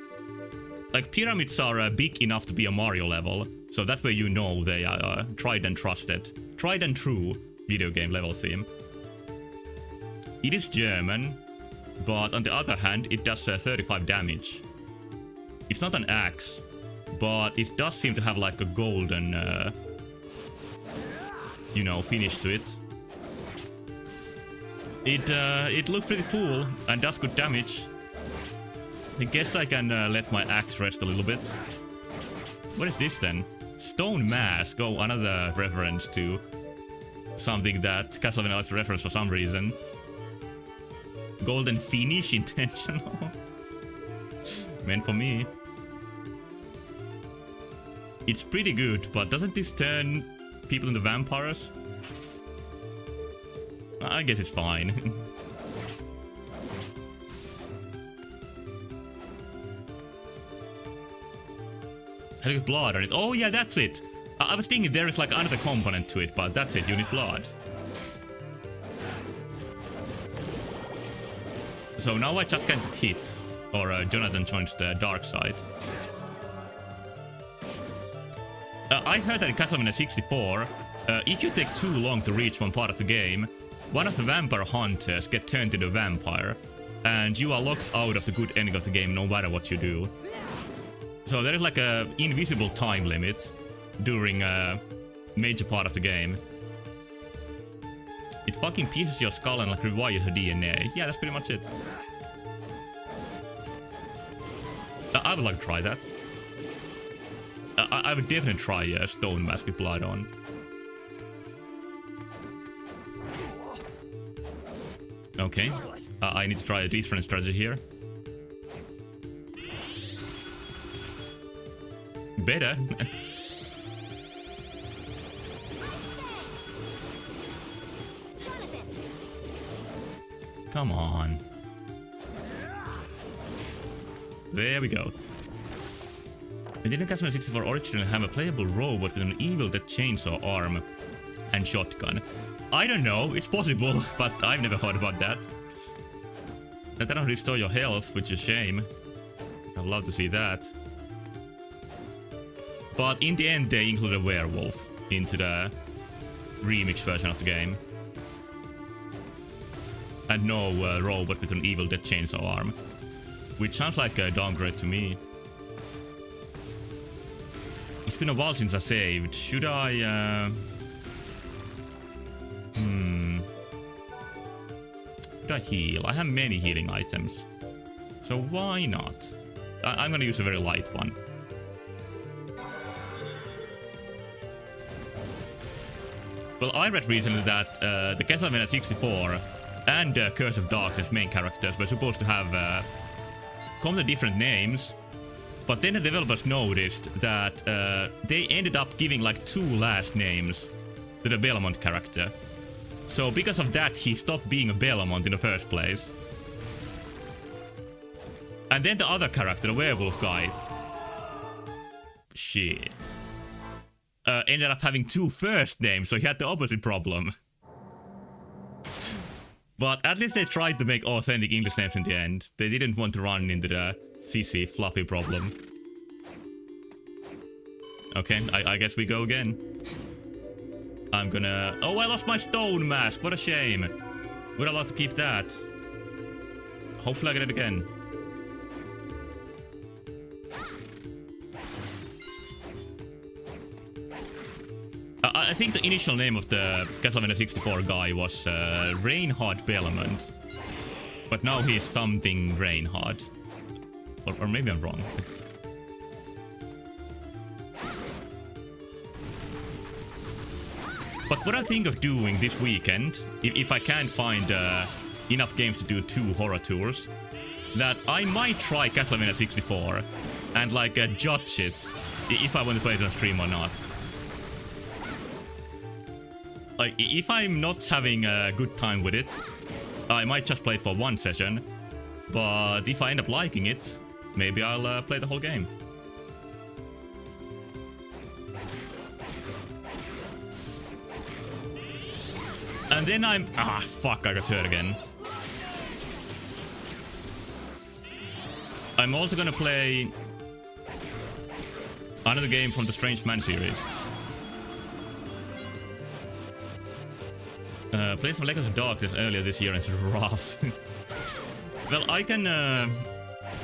Like pyramids are big enough to be a Mario level, so that's where you know they are tried and trusted, tried and true video game level theme. It is German, but on the other hand, it does 35 damage. It's not an axe, but it does seem to have like a golden, you know, finish to it. It looks pretty cool and does good damage. I guess I can let my axe rest a little bit. What is this then? Stone Mask. Oh, another reference to something that Castlevania likes to reference for some reason. Golden finish, intentional. Meant for me. It's pretty good, but doesn't this turn people into vampires? I guess it's fine. Had to get blood on it. Oh yeah, that's it. I was thinking there is like another component to it, but that's it, you need blood. So now I just can't get hit, or Jonathan joins the dark side. I heard that in Castlevania 64, if you take too long to reach one part of the game, one of the vampire hunters get turned into a vampire, and you are locked out of the good ending of the game no matter what you do. So there is like a invisible time limit during a major part of the game. It fucking pieces your skull and like rewires your DNA. Yeah, that's pretty much it. I would like to try that. I would definitely try Stone Mask with blood on. Okay, I need to try a different strategy here. Better. Come on. There we go. And didn't Castlevania 64 originally have a playable robot with an evil that chainsaw arm and shotgun? I don't know, it's possible, but I've never heard about that. That doesn't restore your health, which is a shame. I'd love to see that. But in the end, they included a werewolf into the remix version of the game. And no robot with an evil that chainsaw arm. Which sounds like a downgrade to me. It's been a while since I saved. Should I... Should I heal? I have many healing items. So why not? I'm gonna use a very light one. Well, I read recently that the Castlevania 64 and Curse of Darkness main characters were supposed to have completely different names, but then the developers noticed that they ended up giving like 2 last names to the Belmont character. So because of that, he stopped being a Belmont in the first place. And then the other character, the werewolf guy, shit, ended up having 2 first names, so he had the opposite problem. But at least they tried to make authentic English names in the end. They didn't want to run into the CC fluffy problem. Okay, I guess we go again. I'm gonna... Oh, I lost my stone mask! What a shame! Would I like to keep that? Hopefully I get it again. I think the initial name of the Castlevania 64 guy was Reinhard Belmont. But now he's something Reinhard. Or maybe I'm wrong. But what I think of doing this weekend, if I can't find enough games to do 2 horror tours, that I might try Castlevania 64 and like judge it if I want to play it on stream or not. Like, if I'm not having a good time with it, I might just play it for 1 session. But if I end up liking it, maybe I'll play the whole game. And then I'm... Ah, fuck, I got hurt again. I'm also gonna play another game from the Strange Man series. Played some Legacy of Darkness earlier this year and it's rough. Well, I can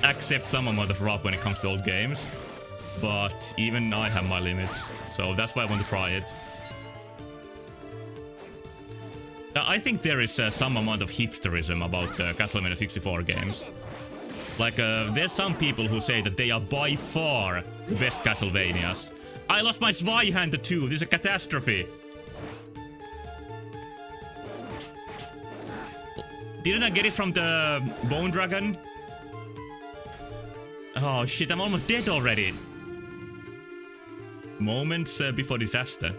accept some amount of rough when it comes to old games, but even I have my limits, so that's why I want to try it. I think there is some amount of hipsterism about Castlevania 64 games. Like, there's some people who say that they are by far the best Castlevanias. I lost my Zweihander too, this is a catastrophe! Didn't I get it from the Bone Dragon? Oh shit, I'm almost dead already! Moments before disaster.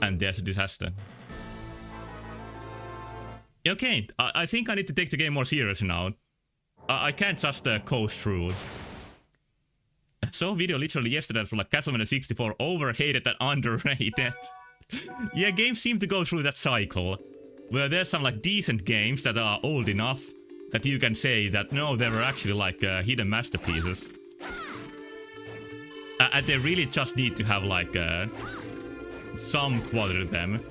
And there's a disaster. Okay, I think I need to take the game more seriously now. I can't just coast through. I saw a video literally yesterday that's like Castlevania 64 overhated and underrated. Yeah, games seem to go through that cycle. Where there's some like decent games that are old enough that you can say that no, they were actually like hidden masterpieces. And they really just need to have like some quality to them.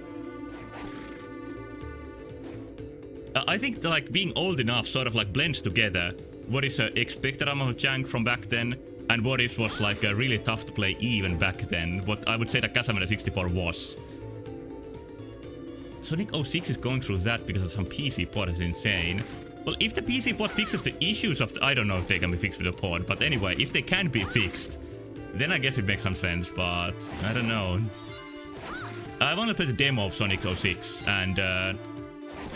I think that, like, being old enough sort of like blends together what is an expected amount of jank from back then and what was like really tough to play even back then. What I would say that Castlevania 64 was. Sonic 06 is going through that because of some PC port is insane. Well, if the PC port fixes the issues of the... I don't know if they can be fixed with the port, but anyway, if they can be fixed, then I guess it makes some sense, but I don't know. I've only played the demo of Sonic 06, and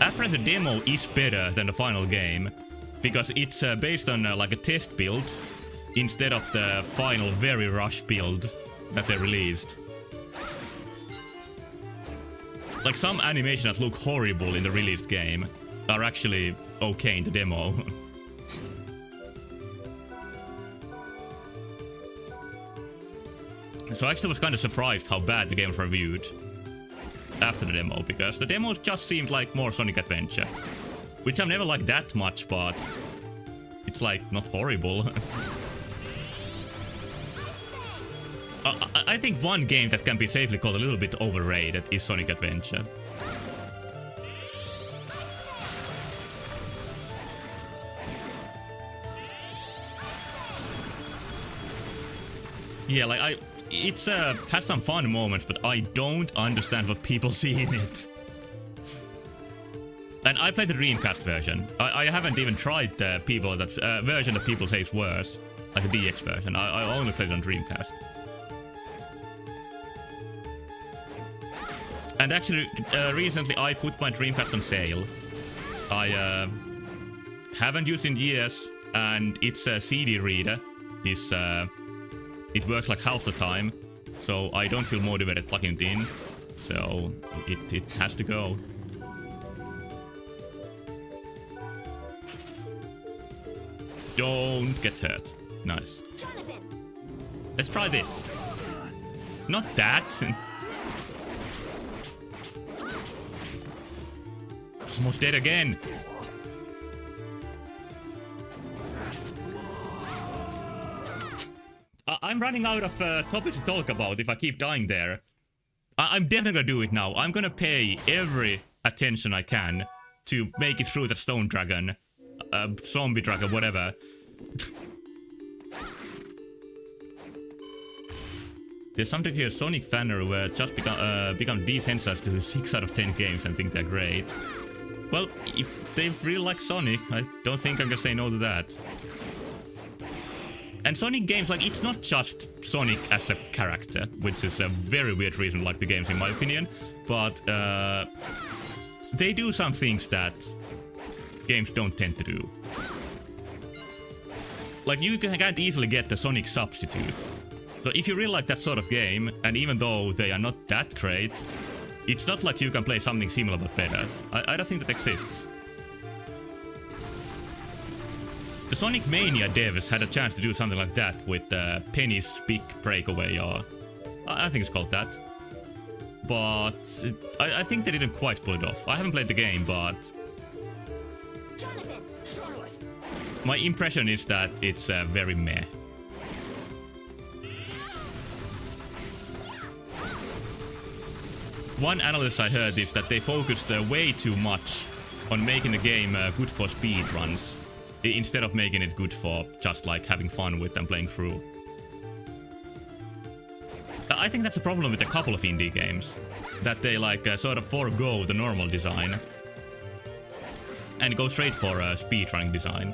apparently the demo is better than the final game, because it's based on like a test build, instead of the final very rush build that they released. Like some animations that look horrible in the released game are actually okay in the demo. So I actually was kind of surprised how bad the game was reviewed after the demo, because the demo just seemed like more Sonic Adventure, which I've never liked that much, but it's like not horrible. I think one game that can be safely called a little bit overrated is Sonic Adventure. Yeah, like it's has some fun moments, but I don't understand what people see in it. And I played the Dreamcast version. I haven't even tried the version that people say is worse, like the DX version. I only played it on Dreamcast. And actually, recently I put my Dreamcast on sale. I haven't used it in years, and its CD reader is it works like half the time, so I don't feel motivated plugging it in. So it has to go. Don't get hurt. Nice. Let's try this. Not that. Almost dead again. I'm running out of topics to talk about if I keep dying there. I'm definitely gonna do it now. I'm gonna pay every attention I can to make it through the stone dragon, zombie dragon, whatever. There's something here, Sonic fanner who just become desensitized to 6 out of 10 games and think they're great. Well, if they really like Sonic, I don't think I can say no to that. And Sonic games, like, it's not just Sonic as a character, which is a very weird reason to like the games in my opinion, but they do some things that games don't tend to do. Like, you can't easily get the Sonic substitute. So if you really like that sort of game, and even though they are not that great, it's not like you can play something similar but better. I don't think that exists. The Sonic Mania devs had a chance to do something like that with Penny's Big Breakaway, or I think it's called that. But I think they didn't quite pull it off. I haven't played the game, but my impression is that it's very meh. One analyst I heard is that they focused way too much on making the game good for speedruns, instead of making it good for just like having fun with and playing through. I think that's a problem with a couple of indie games, that they like sort of forego the normal design and go straight for speedrunning design.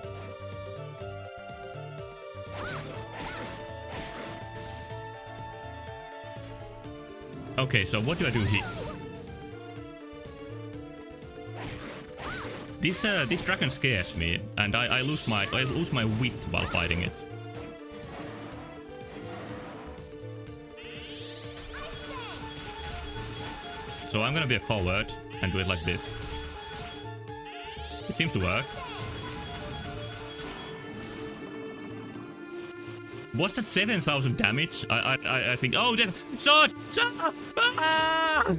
Okay, so what do I do here? This dragon scares me, and I lose my wit while fighting it. So I'm gonna be a coward and do it like this. It seems to work. What's that 7,000 damage? I think. Oh, sword! Sword! Ah!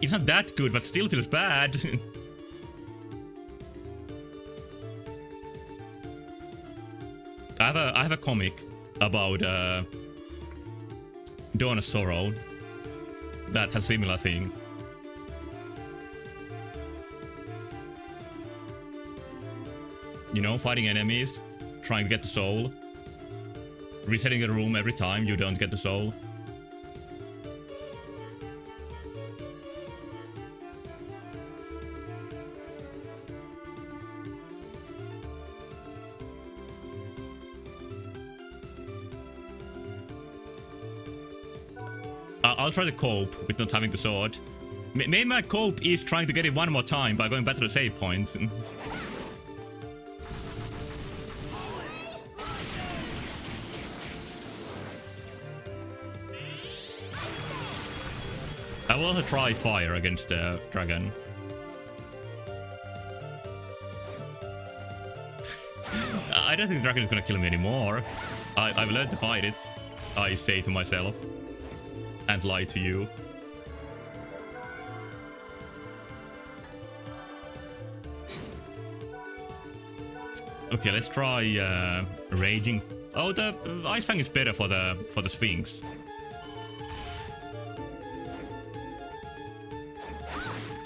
It's not that good, but still feels bad. I have a comic about Dawn of Sorrow that has a similar thing. You know, fighting enemies, trying to get the soul, resetting the room every time you don't get the soul. I'll try to cope with not having the sword. Maybe my cope is trying to get it one more time by going back to the save points. I will also try fire against the dragon. I don't think the dragon is gonna kill me anymore. I've learned to fight it, I say to myself. And lie to you. Okay, let's try raging. Oh, the Ice Fang is better for the Sphinx.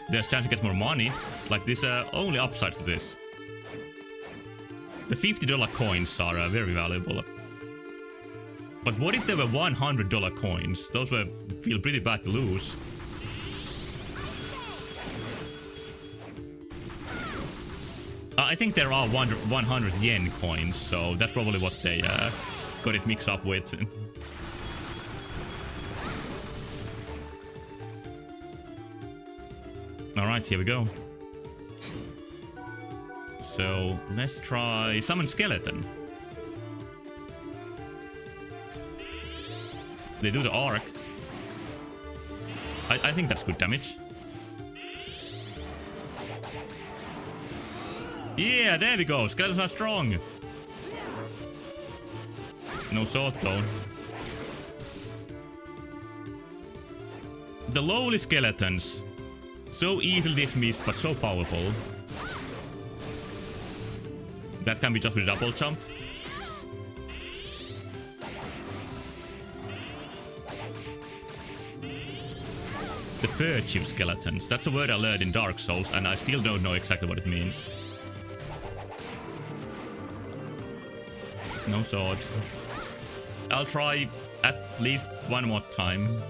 There's a chance to get more money. Like, there's only upsides to this. The $50 coins are very valuable. But what if there were $100 coins? Those would feel pretty bad to lose. I think there are 100 yen coins, so that's probably what they got it mixed up with. Alright, here we go. So, let's try summon skeleton. They do the arc. I think that's good damage. Yeah, there we go. Skeletons are strong. No sword though. The lowly skeletons. So easily dismissed, but so powerful. That can be just with a double jump. The virtue skeletons. That's a word I learned in Dark Souls, and I still don't know exactly what it means. No sword. I'll try at least one more time.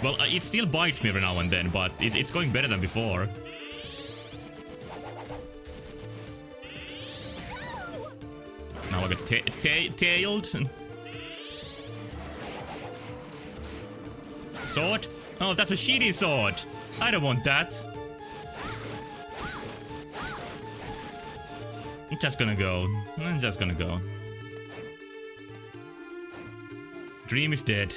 Well, it still bites me every now and then, but it's going better than before. Now I got tailed. Sword? Oh, that's a shitty sword. I don't want that. I'm just gonna go. I'm just gonna go. Dream is dead.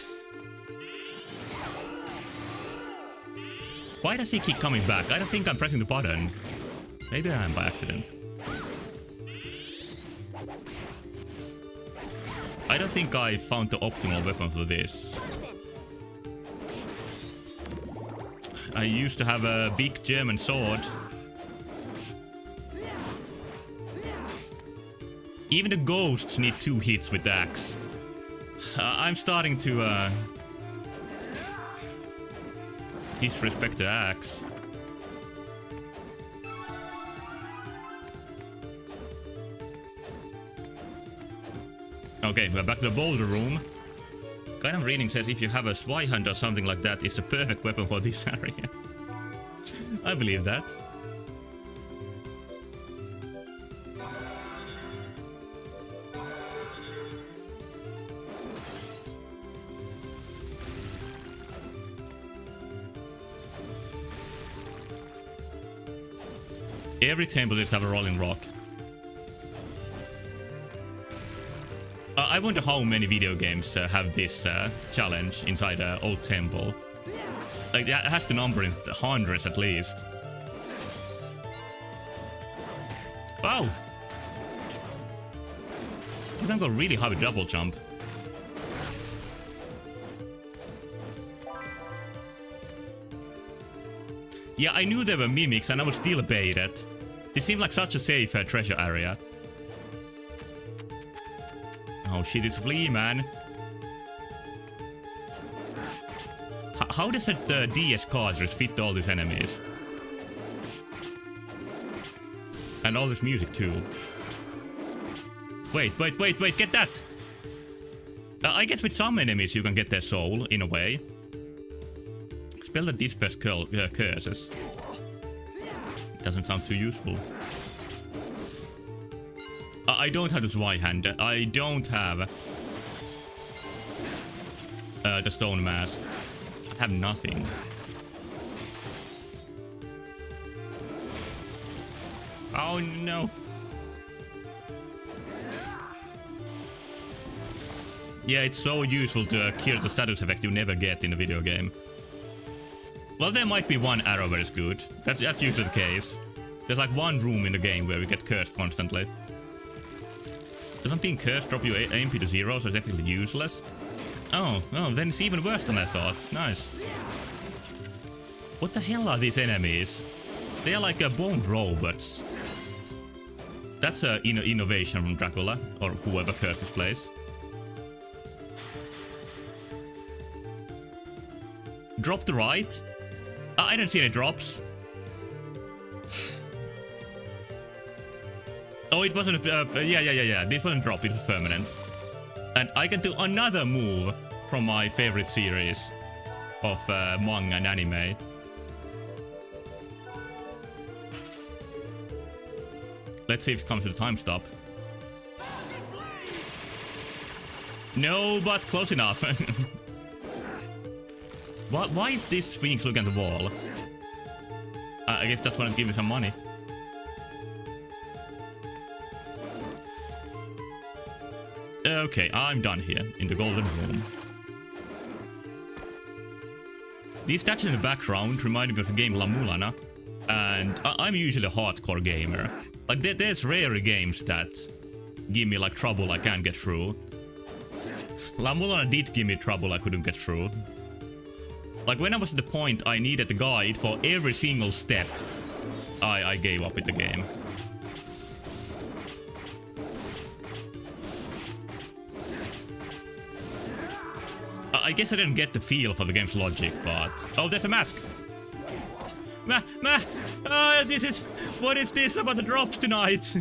Why does he keep coming back? I don't think I'm pressing the button. Maybe I am by accident. I don't think I found the optimal weapon for this. I used to have a big German sword. Even the ghosts need 2 hits with the axe. I'm starting to disrespect the axe. Okay, we're back to the boulder room. Kind of reading says if you have a Swihand or something like that, it's the perfect weapon for this area. I believe that. Every temple does have a rolling rock. I wonder how many video games have this challenge inside an old temple. Like, it has to number in the hundreds at least. Wow! You can go really high with double jump. Yeah, I knew there were mimics and I would still bait it. This seemed like such a safe treasure area. Oh shit, it's Flea Man. How does a DS cartridge fit all these enemies? And all this music too. Wait, get that! I guess with some enemies you can get their soul, in a way. Spell the disperse curses. Doesn't sound too useful. I don't have the Swihand. I don't have the stone mask. I have nothing. Oh no. Yeah, it's so useful to cure the status effect you never get in a video game. Well, there might be one arrow where it's good. That's usually the case. There's like one room in the game where we get cursed constantly. Doesn't being cursed drop your AMP to 0, so it's effectively useless? Oh, then it's even worse than I thought. Nice. What the hell are these enemies? They are like bone robots. That's an innovation from Dracula, or whoever cursed this place. Drop to right? I didn't see any drops. Oh, it wasn't, yeah. This wasn't drop, it was permanent. And I can do another move from my favorite series of manga and anime. Let's see if it comes to the time stop. No, but close enough. Why is this Sphinx looking at the wall? I guess that's want to give me some money. Okay, I'm done here, in the golden room. These statues in the background remind me of the game La Mulana, and I'm usually a hardcore gamer. Like, there's rare games that give me, like, trouble I can't get through. La Mulana did give me trouble I couldn't get through. Like, when I was at the point I needed the guide for every single step, I gave up with the game. I guess I didn't get the feel for the game's logic, but... Oh, there's a mask! This is... What is this about the drops tonight?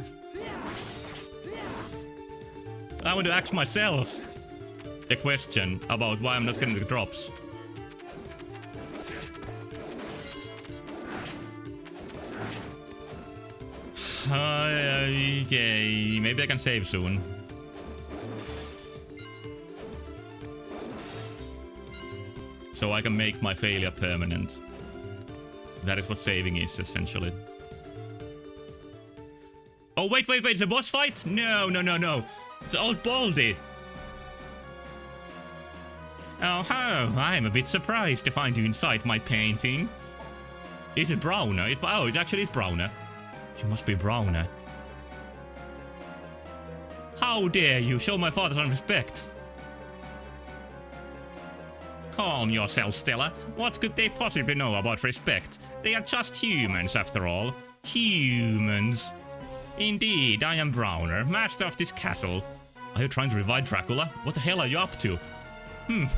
I want to ask myself a question about why I'm not getting the drops. Okay, maybe I can save soon. So I can make my failure permanent. That is what saving is, essentially. Oh, wait, it's a boss fight? No. It's old Baldy. Oh, I'm a bit surprised to find you inside my painting. Is it Browner? It actually is Browner. You must be Browner. How dare you show my father some respect? Calm yourself, Stella. What could they possibly know about respect? They are just humans, after all. Humans. Indeed, I am Browner, master of this castle. Are you trying to revive Dracula? What the hell are you up to?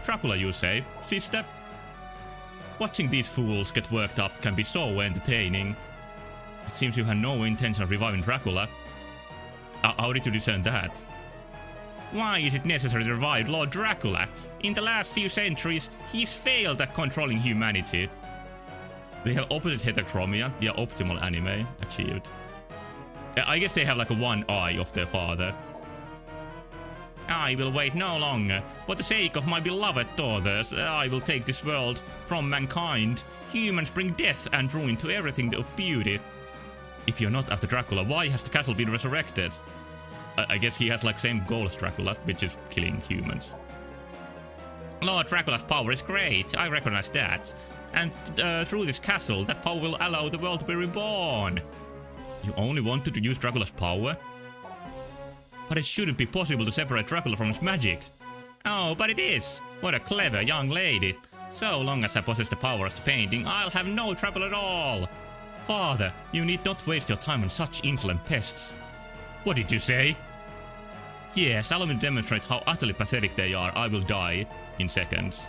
Dracula, you say? Sister? Watching these fools get worked up can be so entertaining. It seems you have no intention of reviving Dracula. How did you discern that? Why is it necessary to revive Lord Dracula? In the last few centuries, he's failed at controlling humanity. They have opposite heterochromia, the optimal anime achieved. I guess they have like a one eye of their father. I will wait no longer. For the sake of my beloved daughters, I will take this world from mankind. Humans bring death and ruin to everything of beauty. If you're not after Dracula, why has the castle been resurrected? I guess he has like same goal as Dracula, which is killing humans. Lord Dracula's power is great, I recognize that. And through this castle, that power will allow the world to be reborn. You only wanted to use Dracula's power? But it shouldn't be possible to separate Dracula from his magic. Oh, but it is. What a clever young lady. So long as I possess the power of the painting, I'll have no trouble at all. Father, you need not waste your time on such insolent pests. What did you say? Yes, allow me to demonstrate how utterly pathetic they are. I will die in seconds.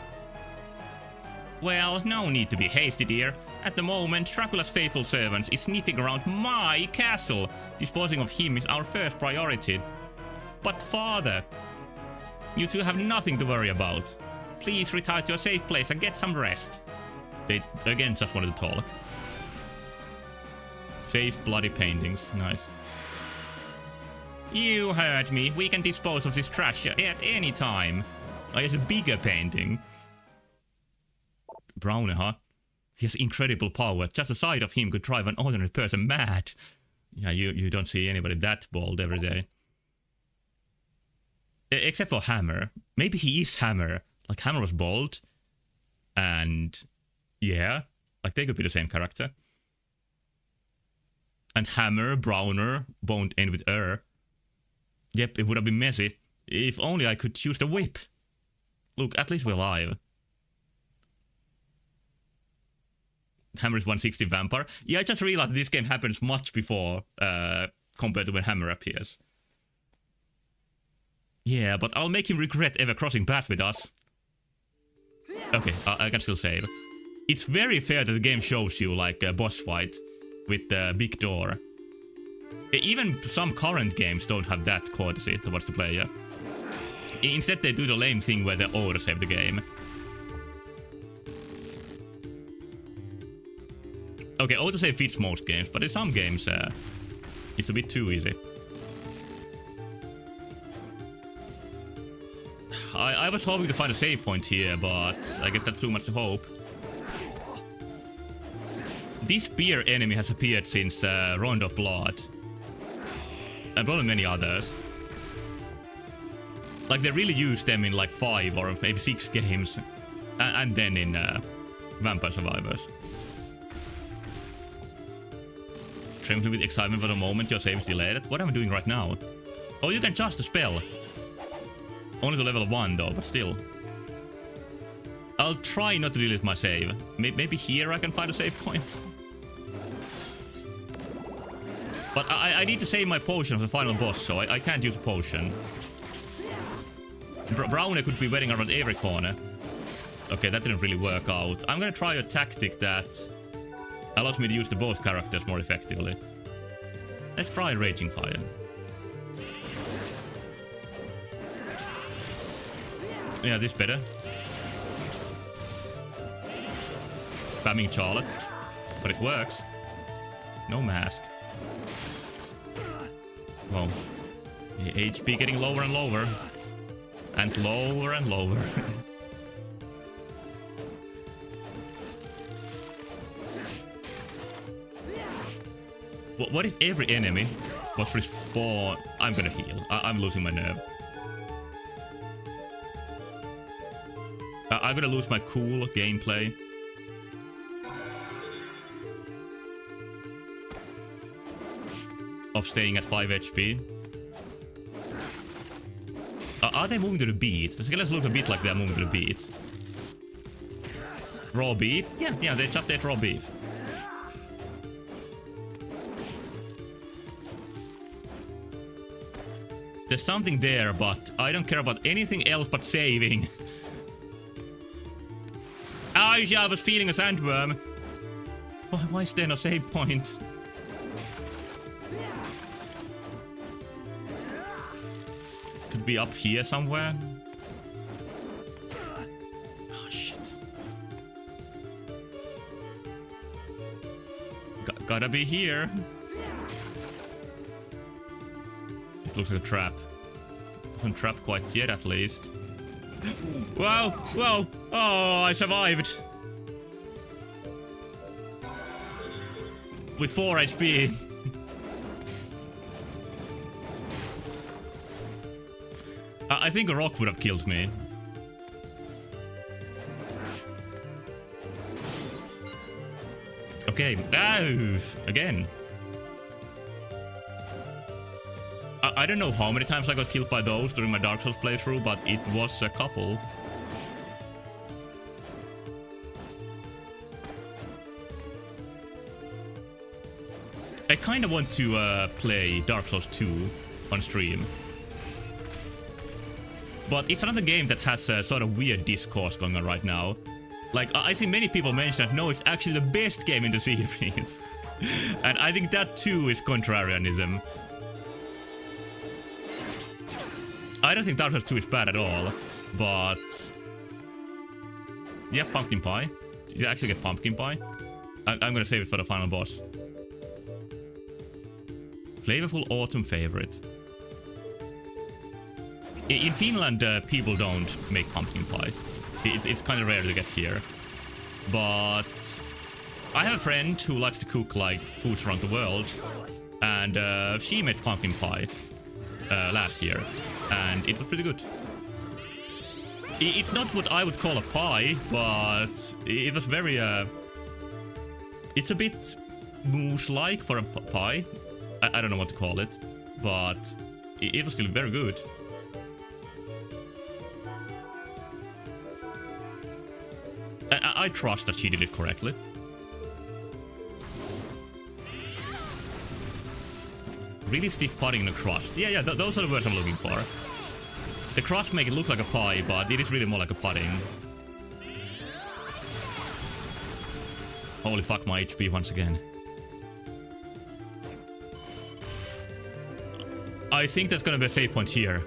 Well, no need to be hasty, dear. At the moment, Dracula's faithful servants is sniffing around my castle. Disposing of him is our first priority. But father, you two have nothing to worry about. Please retire to a safe place and get some rest. They, again, just wanted to talk. Save bloody paintings. Nice. You heard me. We can dispose of this trash at any time. Oh, he has a bigger painting. Browner, huh? He has incredible power. Just the sight of him could drive an ordinary person mad. Yeah, you don't see anybody that bold every day. Except for Hammer. Maybe he is Hammer. Like, Hammer was bald. And... yeah. Like, they could be the same character. And Hammer, Browner, won't end with Yep, it would have been messy. If only I could choose the whip. Look, at least we're alive. Hammer is 160 vampire. Yeah, I just realized this game happens much before compared to when Hammer appears. Yeah, but I'll make him regret ever crossing paths with us. Okay, I can still save. It's very fair that the game shows you like a boss fight with the big door. Even some current games don't have that courtesy towards the player. Instead they do the lame thing where they auto-save the game. Okay, autosave fits most games, but in some games it's a bit too easy. I was hoping to find a save point here, but I guess that's too much to hope. This spear enemy has appeared since Round of Blood. And probably many others. Like, they really used them in like 5 or maybe 6 games. And then in Vampire Survivors. Trembling with excitement for the moment your save is delayed. What am I doing right now? Oh, you can adjust the spell. Only to level 1 though, but still. I'll try not to delete my save. Maybe here I can find a save point. But I need to save my potion for the final boss, so I can't use a potion. Brownie could be waiting around every corner. Okay, that didn't really work out. I'm gonna try a tactic that allows me to use the both characters more effectively. Let's try Raging Fire. Yeah, this better. Spamming Charlotte. But it works. No mask. Well, HP getting lower and lower. And lower and lower. What if every enemy was respawn? I'm gonna heal. I'm losing my nerve. I'm gonna lose my cool gameplay. Of staying at 5 HP. Are they moving to the beat? The skeletons look a bit like they're moving to the beat. Raw beef? Yeah, they just ate raw beef. There's something there, but I don't care about anything else but saving. Ah, yeah, I was feeling a sandworm. Why is there no save point? Could be up here somewhere. Oh, shit. Gotta be here. It looks like a trap. Doesn't trap quite yet, at least. Wow! Whoa! Oh, I survived! With 4 HP. I think a rock would have killed me. Okay, oh, again. I don't know how many times I got killed by those during my Dark Souls playthrough, but it was a couple. I kind of want to play Dark Souls 2 on stream. But it's another game that has a sort of weird discourse going on right now. Like, I see many people mention that, no, it's actually the best game in the series. And I think that too is contrarianism. I don't think Dark Souls 2 is bad at all, but... yeah, pumpkin pie. Did you actually get pumpkin pie? I'm gonna save it for the final boss. Flavorful autumn favorite. In Finland, people don't make pumpkin pie. It's kind of rare to get here. But I have a friend who likes to cook like foods around the world, and she made pumpkin pie. last year, and it was pretty good. It's not what I would call a pie, but it was very... it's a bit mousse-like for a pie. I don't know what to call it, but it was still very good. I trust that she did it correctly. Really stiff pudding in the crust. Yeah, those are the words I'm looking for. The crust make it look like a pie, but it is really more like a pudding. Holy fuck, my HP once again. I think there's gonna be a save point here.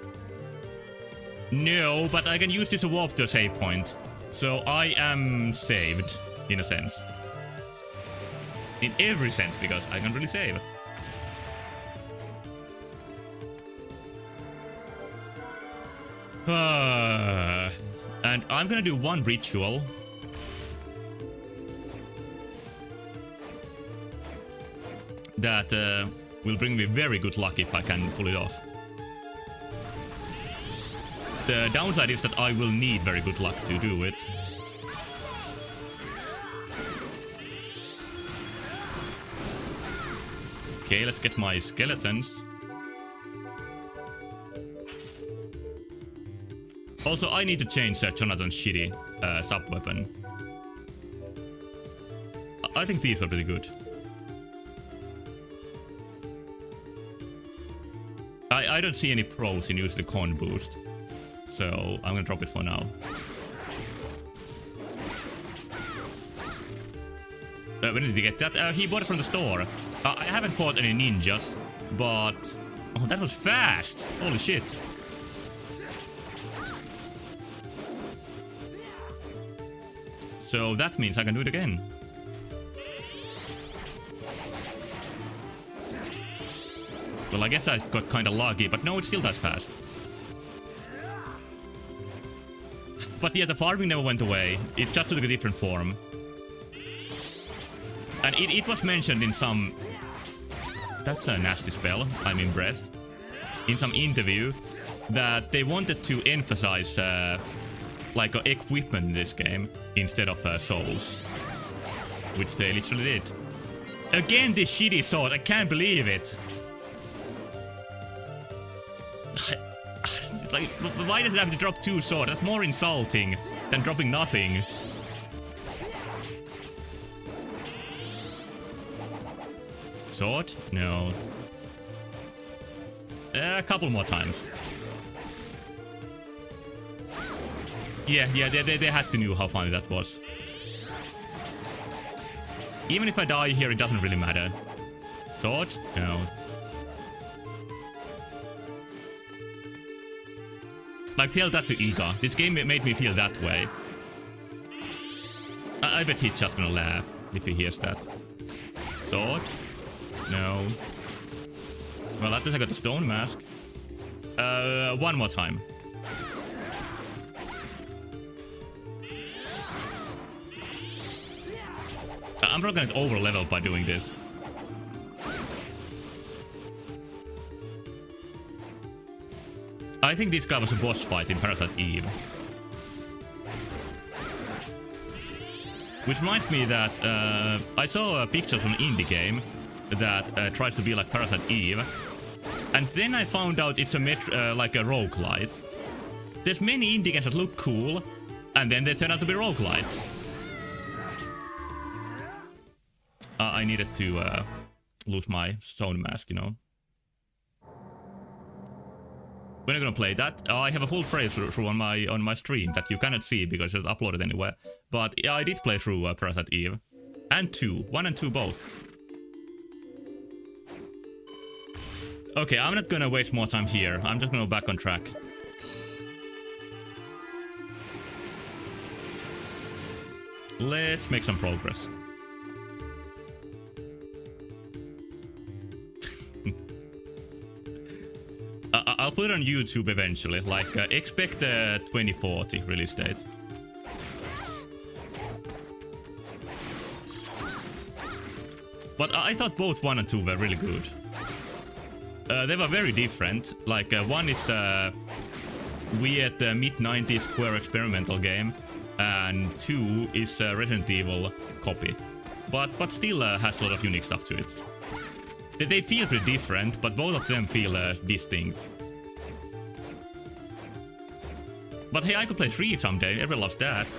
No, but I can use this to warp to a save point. So I am saved, in a sense. In every sense, because I can really save. And I'm gonna do one ritual. That will bring me very good luck if I can pull it off. The downside is that I will need very good luck to do it. Okay, let's get my skeletons. Also, I need to change Jonathan's shitty sub-weapon. I think these were pretty good. I don't see any pros in using the con boost. So, I'm gonna drop it for now. When did he get that? He bought it from the store. I haven't fought any ninjas, but... Oh, that was fast! Holy shit. So that means I can do it again. Well, I guess I got kinda lucky, but no, it still does fast. But yeah, the farming never went away. It just took a different form. And it was mentioned in some... That's a nasty spell, I mean breath. In some interview, that they wanted to emphasize like equipment in this game instead of souls. Which they literally did. Again, this shitty sword, I can't believe it! Like, why does it have to drop 2 swords? That's more insulting than dropping nothing. Sword? No. A couple more times. Yeah, they had to know how funny that was. Even if I die here, it doesn't really matter. Sword? No. Like, tell that to Iga. This game made me feel that way. I bet he's just gonna laugh if he hears that. Sword? No. Well, at least I got the stone mask. One more time. I'm not gonna over level by doing this. I think this guy was a boss fight in Parasite Eve. Which reminds me that I saw pictures from an indie game that tries to be like Parasite Eve. And then I found out it's a like a roguelite. There's many indie games that look cool, and then they turn out to be roguelites. I needed to lose my stone mask, you know. When are you gonna play that? I have a full playthrough on my stream that you cannot see because it's uploaded anywhere. But yeah, I did play through Parasite Eve. And 2. 1 and 2 both. Okay, I'm not gonna waste more time here. I'm just gonna go back on track. Let's make some progress. I'll put it on YouTube eventually, like, expect 2040 release dates. But I thought both 1 and 2 were really good. They were very different. Like, one is weird mid-90s Square experimental game, and 2 is a Resident Evil copy. But still has a lot of unique stuff to it. They feel pretty different, but both of them feel distinct. But hey, I could play 3 someday. Everyone loves that.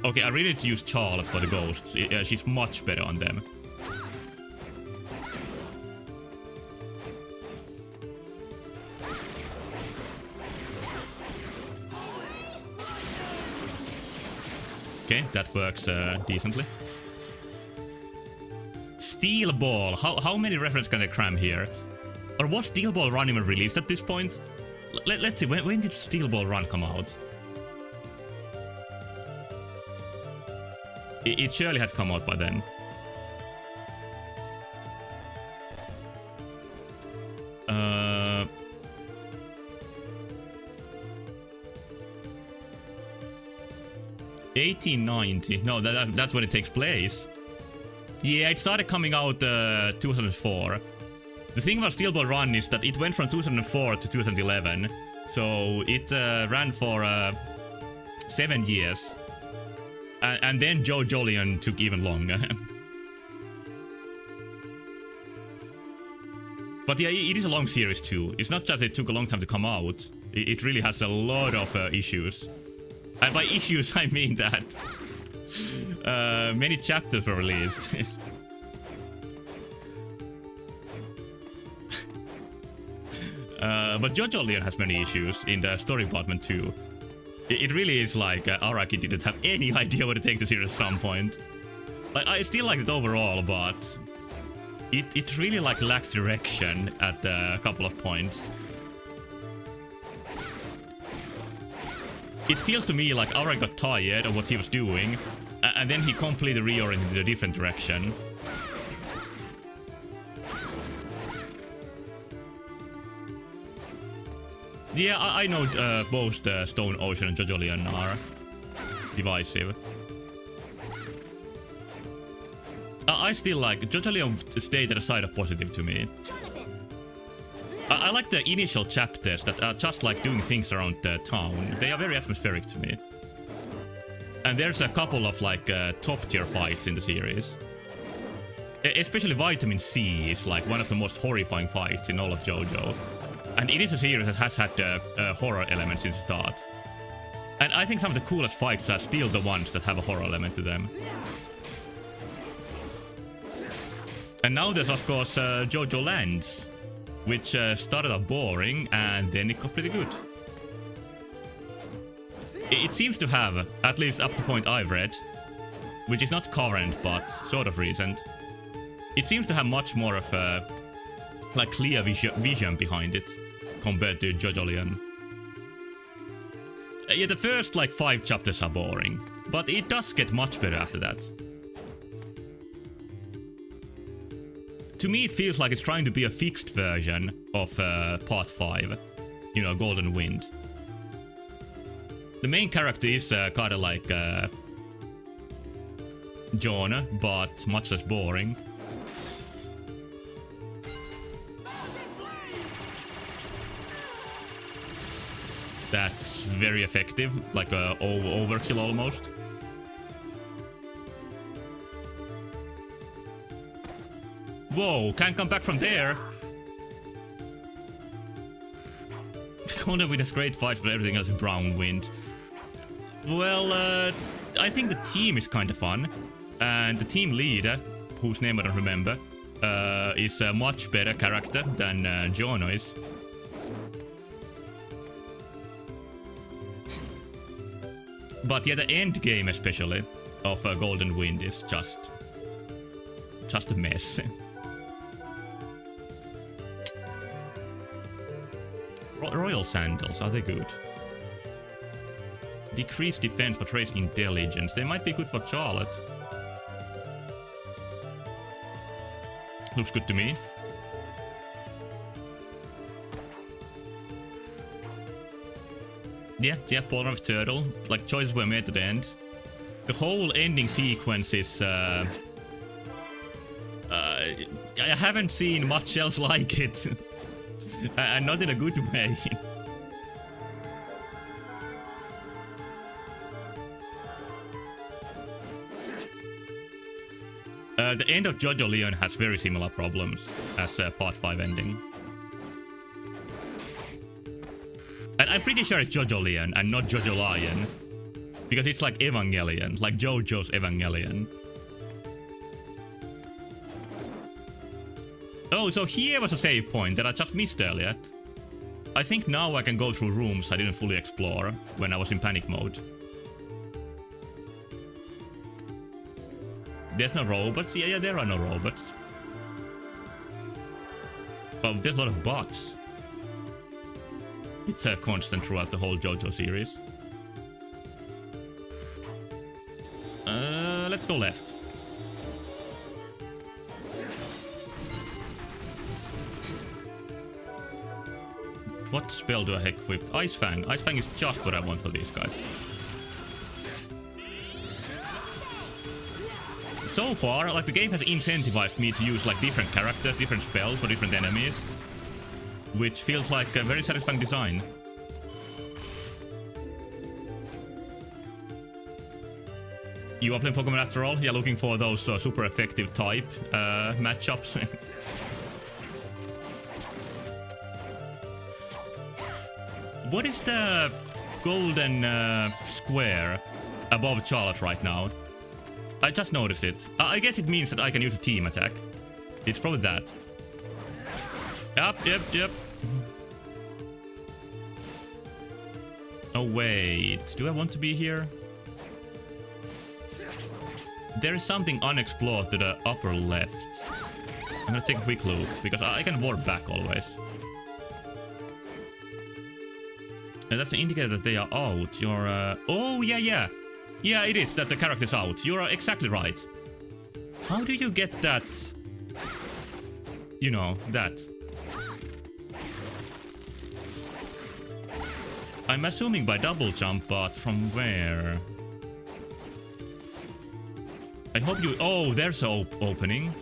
Okay, I really need to use Charlotte for the ghosts. She's much better on them. Okay, that works decently. Steel Ball. How many references can they cram here? Or was Steel Ball Run even released at this point? Let's see, when did Steel Ball Run come out? It surely had come out by then. Uh... 1890. No, that's when it takes place. Yeah, it started coming out 2004. The thing about Steel Ball Run is that it went from 2004 to 2011. So it ran for 7 years. And then Joe Jolion took even longer. But yeah, it is a long series too. It's not just it took a long time to come out. It really has a lot of issues. And by issues, I mean that many chapters were released. But JoJo Leon has many issues in the story department too. It really is like Araki didn't have any idea what to take the series at some point. Like, I still like it overall, but it really like lacks direction at a couple of points. It feels to me like Araki got tired of what he was doing, and then he completely reoriented in a different direction. Yeah, I know both Stone Ocean and JoJo Leon are divisive. I still like JoJo Leon stayed at the side of positive to me. I like the initial chapters that are just like doing things around the town. They are very atmospheric to me. And there's a couple of like top tier fights in the series. Especially Vitamin C is like one of the most horrifying fights in all of JoJo. And it is a series that has had horror elements since the start. And I think some of the coolest fights are still the ones that have a horror element to them. And now there's of course JoJo Lands, which started out boring and then it got pretty good. It seems to have, at least up to the point I've read, which is not current but sort of recent, it seems to have much more of a like clear vision behind it compared to JoJo Leon. Yeah, the first like 5 chapters are boring, but it does get much better after that. To me it feels like it's trying to be a fixed version of part 5, you know, Golden Wind. The main character is kinda like Jonah, but much less boring. That's very effective, like overkill almost. Whoa, can't come back from there! Golden Wind has great fights, but everything else is Brown Wind. Well, I think the team is kinda fun. And the team leader, whose name I don't remember, is a much better character than Jono is. But yeah, the end game especially of Golden Wind is just a mess. Royal Sandals, are they good? Decrease defense but raise intelligence. They might be good for Charlotte. Looks good to me. Yeah, Polar of Turtle. Like, choices were made at the end. The whole ending sequence is I haven't seen much else like it. And not in a good way. The end of Jojo Leon has very similar problems as Part 5 ending. And I'm pretty sure it's Jojo Leon and not Jojo Lion. Because it's like Evangelion, like Jojo's Evangelion. Oh, so here was a save point that I just missed earlier. I think now I can go through rooms I didn't fully explore when I was in panic mode. There's no robots? Yeah, there are no robots. But there's a lot of bugs. It's a constant throughout the whole JoJo series. Let's go left. What spell do I equip? Ice Fang. Ice Fang is just what I want for these guys. So far, like, the game has incentivized me to use like different characters, different spells for different enemies, which feels like a very satisfying design. You are playing Pokemon after all? Yeah, looking for those super effective type matchups. What is the golden square above Charlotte right now? I just noticed it. I guess it means that I can use a team attack. It's probably that. Yep. Oh wait, do I want to be here? There is something unexplored to the upper left. I'm gonna take a quick look, because I can warp back always. And that's an indicator that they are out. You're, oh, yeah. Yeah, it is that the character's out. You're exactly right. How do you get that? You know, that. I'm assuming by double jump, but from where? I hope you... Oh, there's an opening.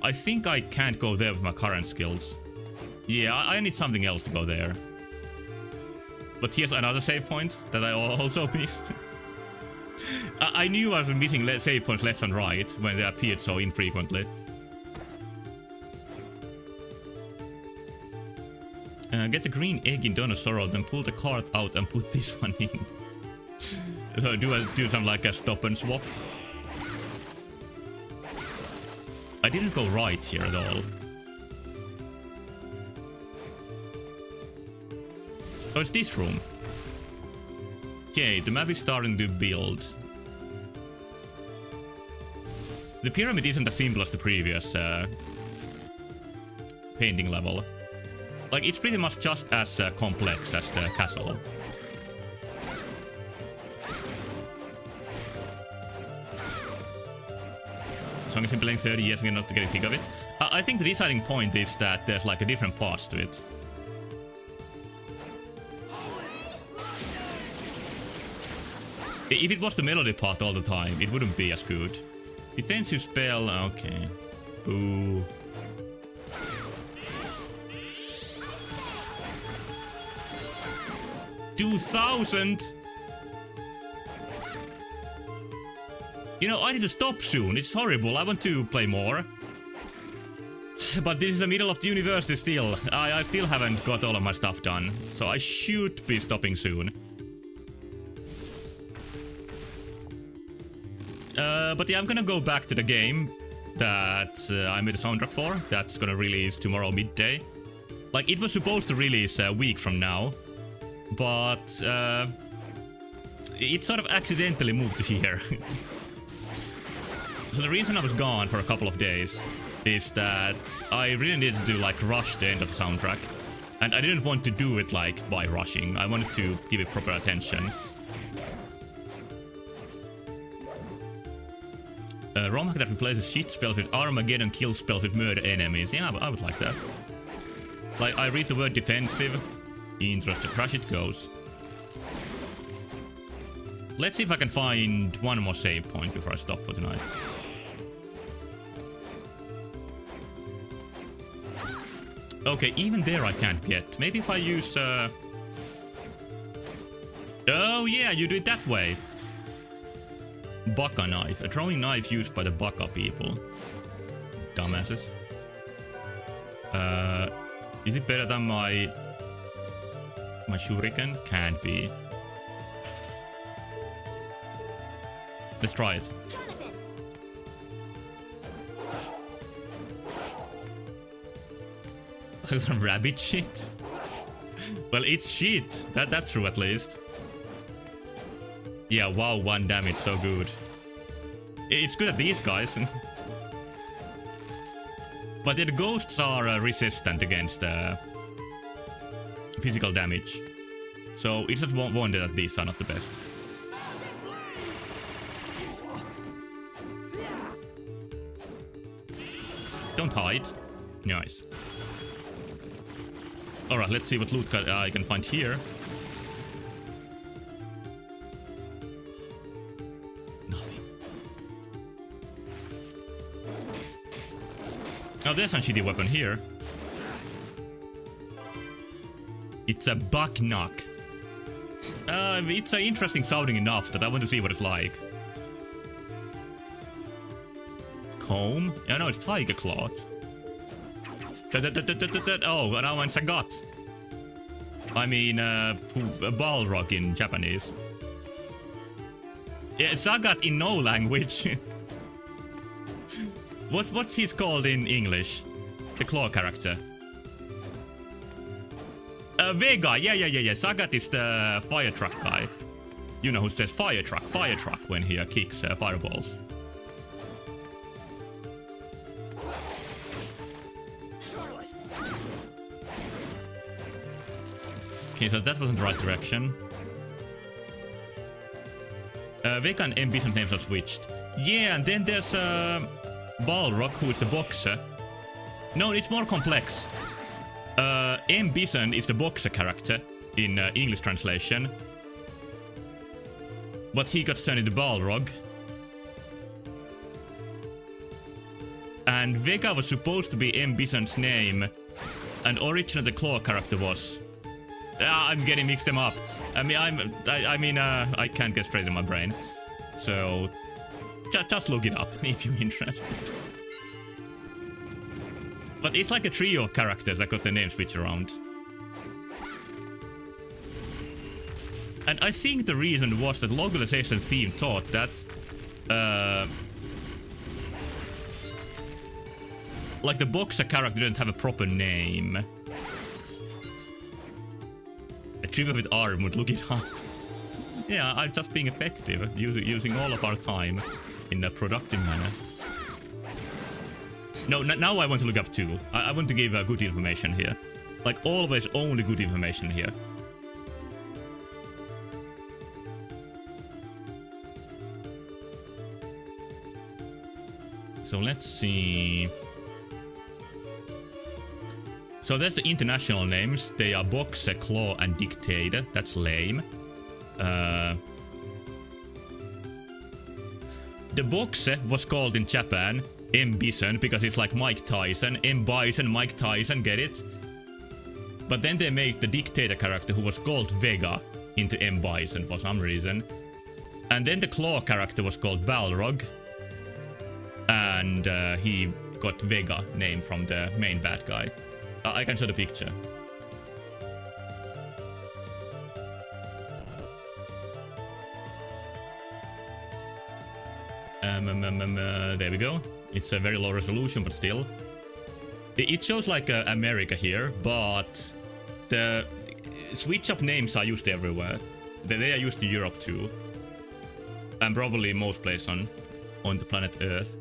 I think I can't go there with my current skills. Yeah, I need something else to go there. But here's another save point that I also missed. I knew I was missing save points left and right when they appeared so infrequently. Get the green egg in Donosoro, then pull the card out and put this one in. So do something like a stop and swap. I didn't go right here at all. Oh, it's this room. Okay, the map is starting to build. The pyramid isn't as simple as the previous painting level. Like, it's pretty much just as complex as the castle. As long as I'm playing 30 years, I'm not getting sick of it. I think the deciding point is that there's like a different parts to it. If it was the melody part all the time, it wouldn't be as good. Defensive spell, okay. Boo. $2,000! You know, I need to stop soon. It's horrible. I want to play more. But this is the middle of the university still. I still haven't got all of my stuff done. So I should be stopping soon. But yeah, I'm gonna go back to the game that I made a soundtrack for. That's gonna release tomorrow midday. Like, it was supposed to release a week from now. But it sort of accidentally moved to here. So the reason I was gone for a couple of days is that I really needed to like rush the end of the soundtrack. And I didn't want to do it like by rushing. I wanted to give it proper attention. ROM hack that replaces shit spells with Armageddon kill spells with murder enemies. Yeah, I would like that. Like, I read the word defensive. Interesting. Crash it goes. Let's see if I can find one more save point before I stop for tonight. Okay, even there I can't get. Maybe if I use... Oh yeah, you do it that way. Baka knife. A throwing knife used by the Baka people. Dumbasses. Is it better than my shuriken? Can't be. Let's try it. Some rabbit shit. Well, it's shit. That's true at least. Yeah, wow, 1 damage, so good. It's good at these guys. But the ghosts are resistant against physical damage. So it's not wonder that these are not the best. Don't hide. Nice. Alright, let's see what loot I can find here. Nothing. Oh, there's some shitty weapon here. It's a buck knock. It's interesting sounding enough that I want to see what it's like. Comb? Yeah, no, it's tiger claw. Oh, now I'm Sagat. I mean, Balrog in Japanese. Yeah, Sagat in no language. What's he's called in English? The claw character. Vega, yeah. Sagat is the fire truck guy. You know who says fire truck when he kicks fireballs. Okay, so that wasn't the right direction. Vega and Ambition names are switched. Yeah, and then there's Balrog, who is the boxer. No, it's more complex. Ambition is the boxer character in English translation. But he got turned into Balrog. And Vega was supposed to be Ambition's name. And originally the claw character was... I'm getting mixed them up. I mean, I can't get straight in my brain. So, just look it up if you're interested. But it's like a trio of characters that got their names switched around. And I think the reason was that localization theme thought that... like the boxer character didn't have a proper name. A trivia with arm would look it up. Yeah, I'm just being effective, using all of our time in a productive manner. No, now I want to look up too. I want to give good information here. Like always, only good information here. So let's see. So there's the international names. They are Boxer, Claw, and Dictator. That's lame. The Boxer was called in Japan M. Bison because it's like Mike Tyson. M. Bison, Mike Tyson, get it? But then they made the Dictator character who was called Vega into M. Bison for some reason. And then the Claw character was called Balrog. And he got Vega name from the main bad guy. I can show the picture. There we go. It's a very low resolution, but still. It shows like America here, but the switch up names are used everywhere. They are used in Europe too. And probably most places on the planet Earth.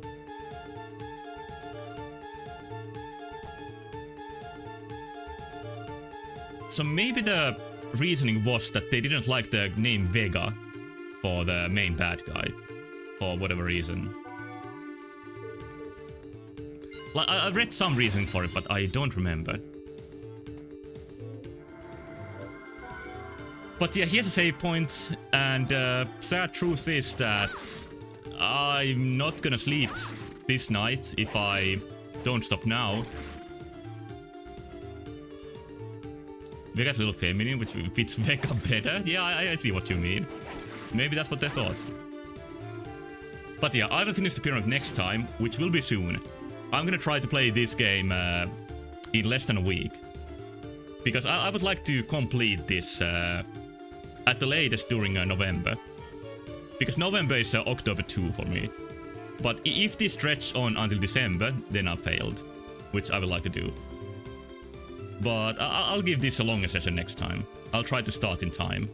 So maybe the reasoning was that they didn't like the name Vega for the main bad guy. For whatever reason. Like, I read some reasoning for it, but I don't remember. But yeah, here's a save point, and sad truth is that I'm not gonna sleep this night if I don't stop now. Vega's a little feminine, which fits Vega better. Yeah, I see what you mean. Maybe that's what they thought. But yeah, I will finish the pyramid next time, which will be soon. I'm gonna try to play this game in less than a week. Because I would like to complete this at the latest during November. Because November is October 2 for me. But if this stretches on until December, then I failed. Which I would like to do. But I'll give this a longer session next time. I'll try to start in time.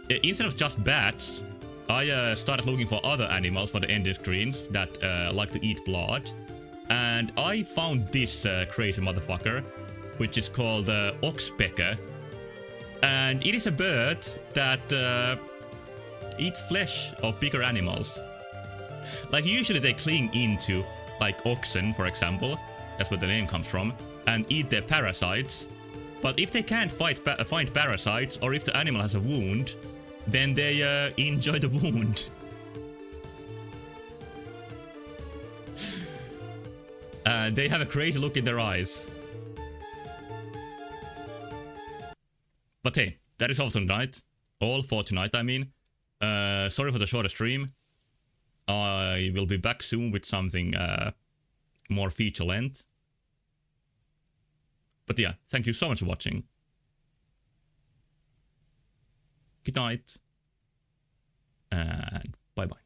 Instead of just bats, I started looking for other animals for the ending screens that like to eat blood. And I found this crazy motherfucker, which is called oxpecker. And it is a bird that eats flesh of bigger animals. Like usually they cling into like oxen, for example, that's where the name comes from, and eat their parasites. But if they can't find parasites, or if the animal has a wound, then they enjoy the wound. They have a crazy look in their eyes. But hey, that is all for tonight. All for tonight, I mean. Sorry for the shorter stream. I will be back soon with something more feature length. But yeah, thank you so much for watching. Good night. And bye-bye.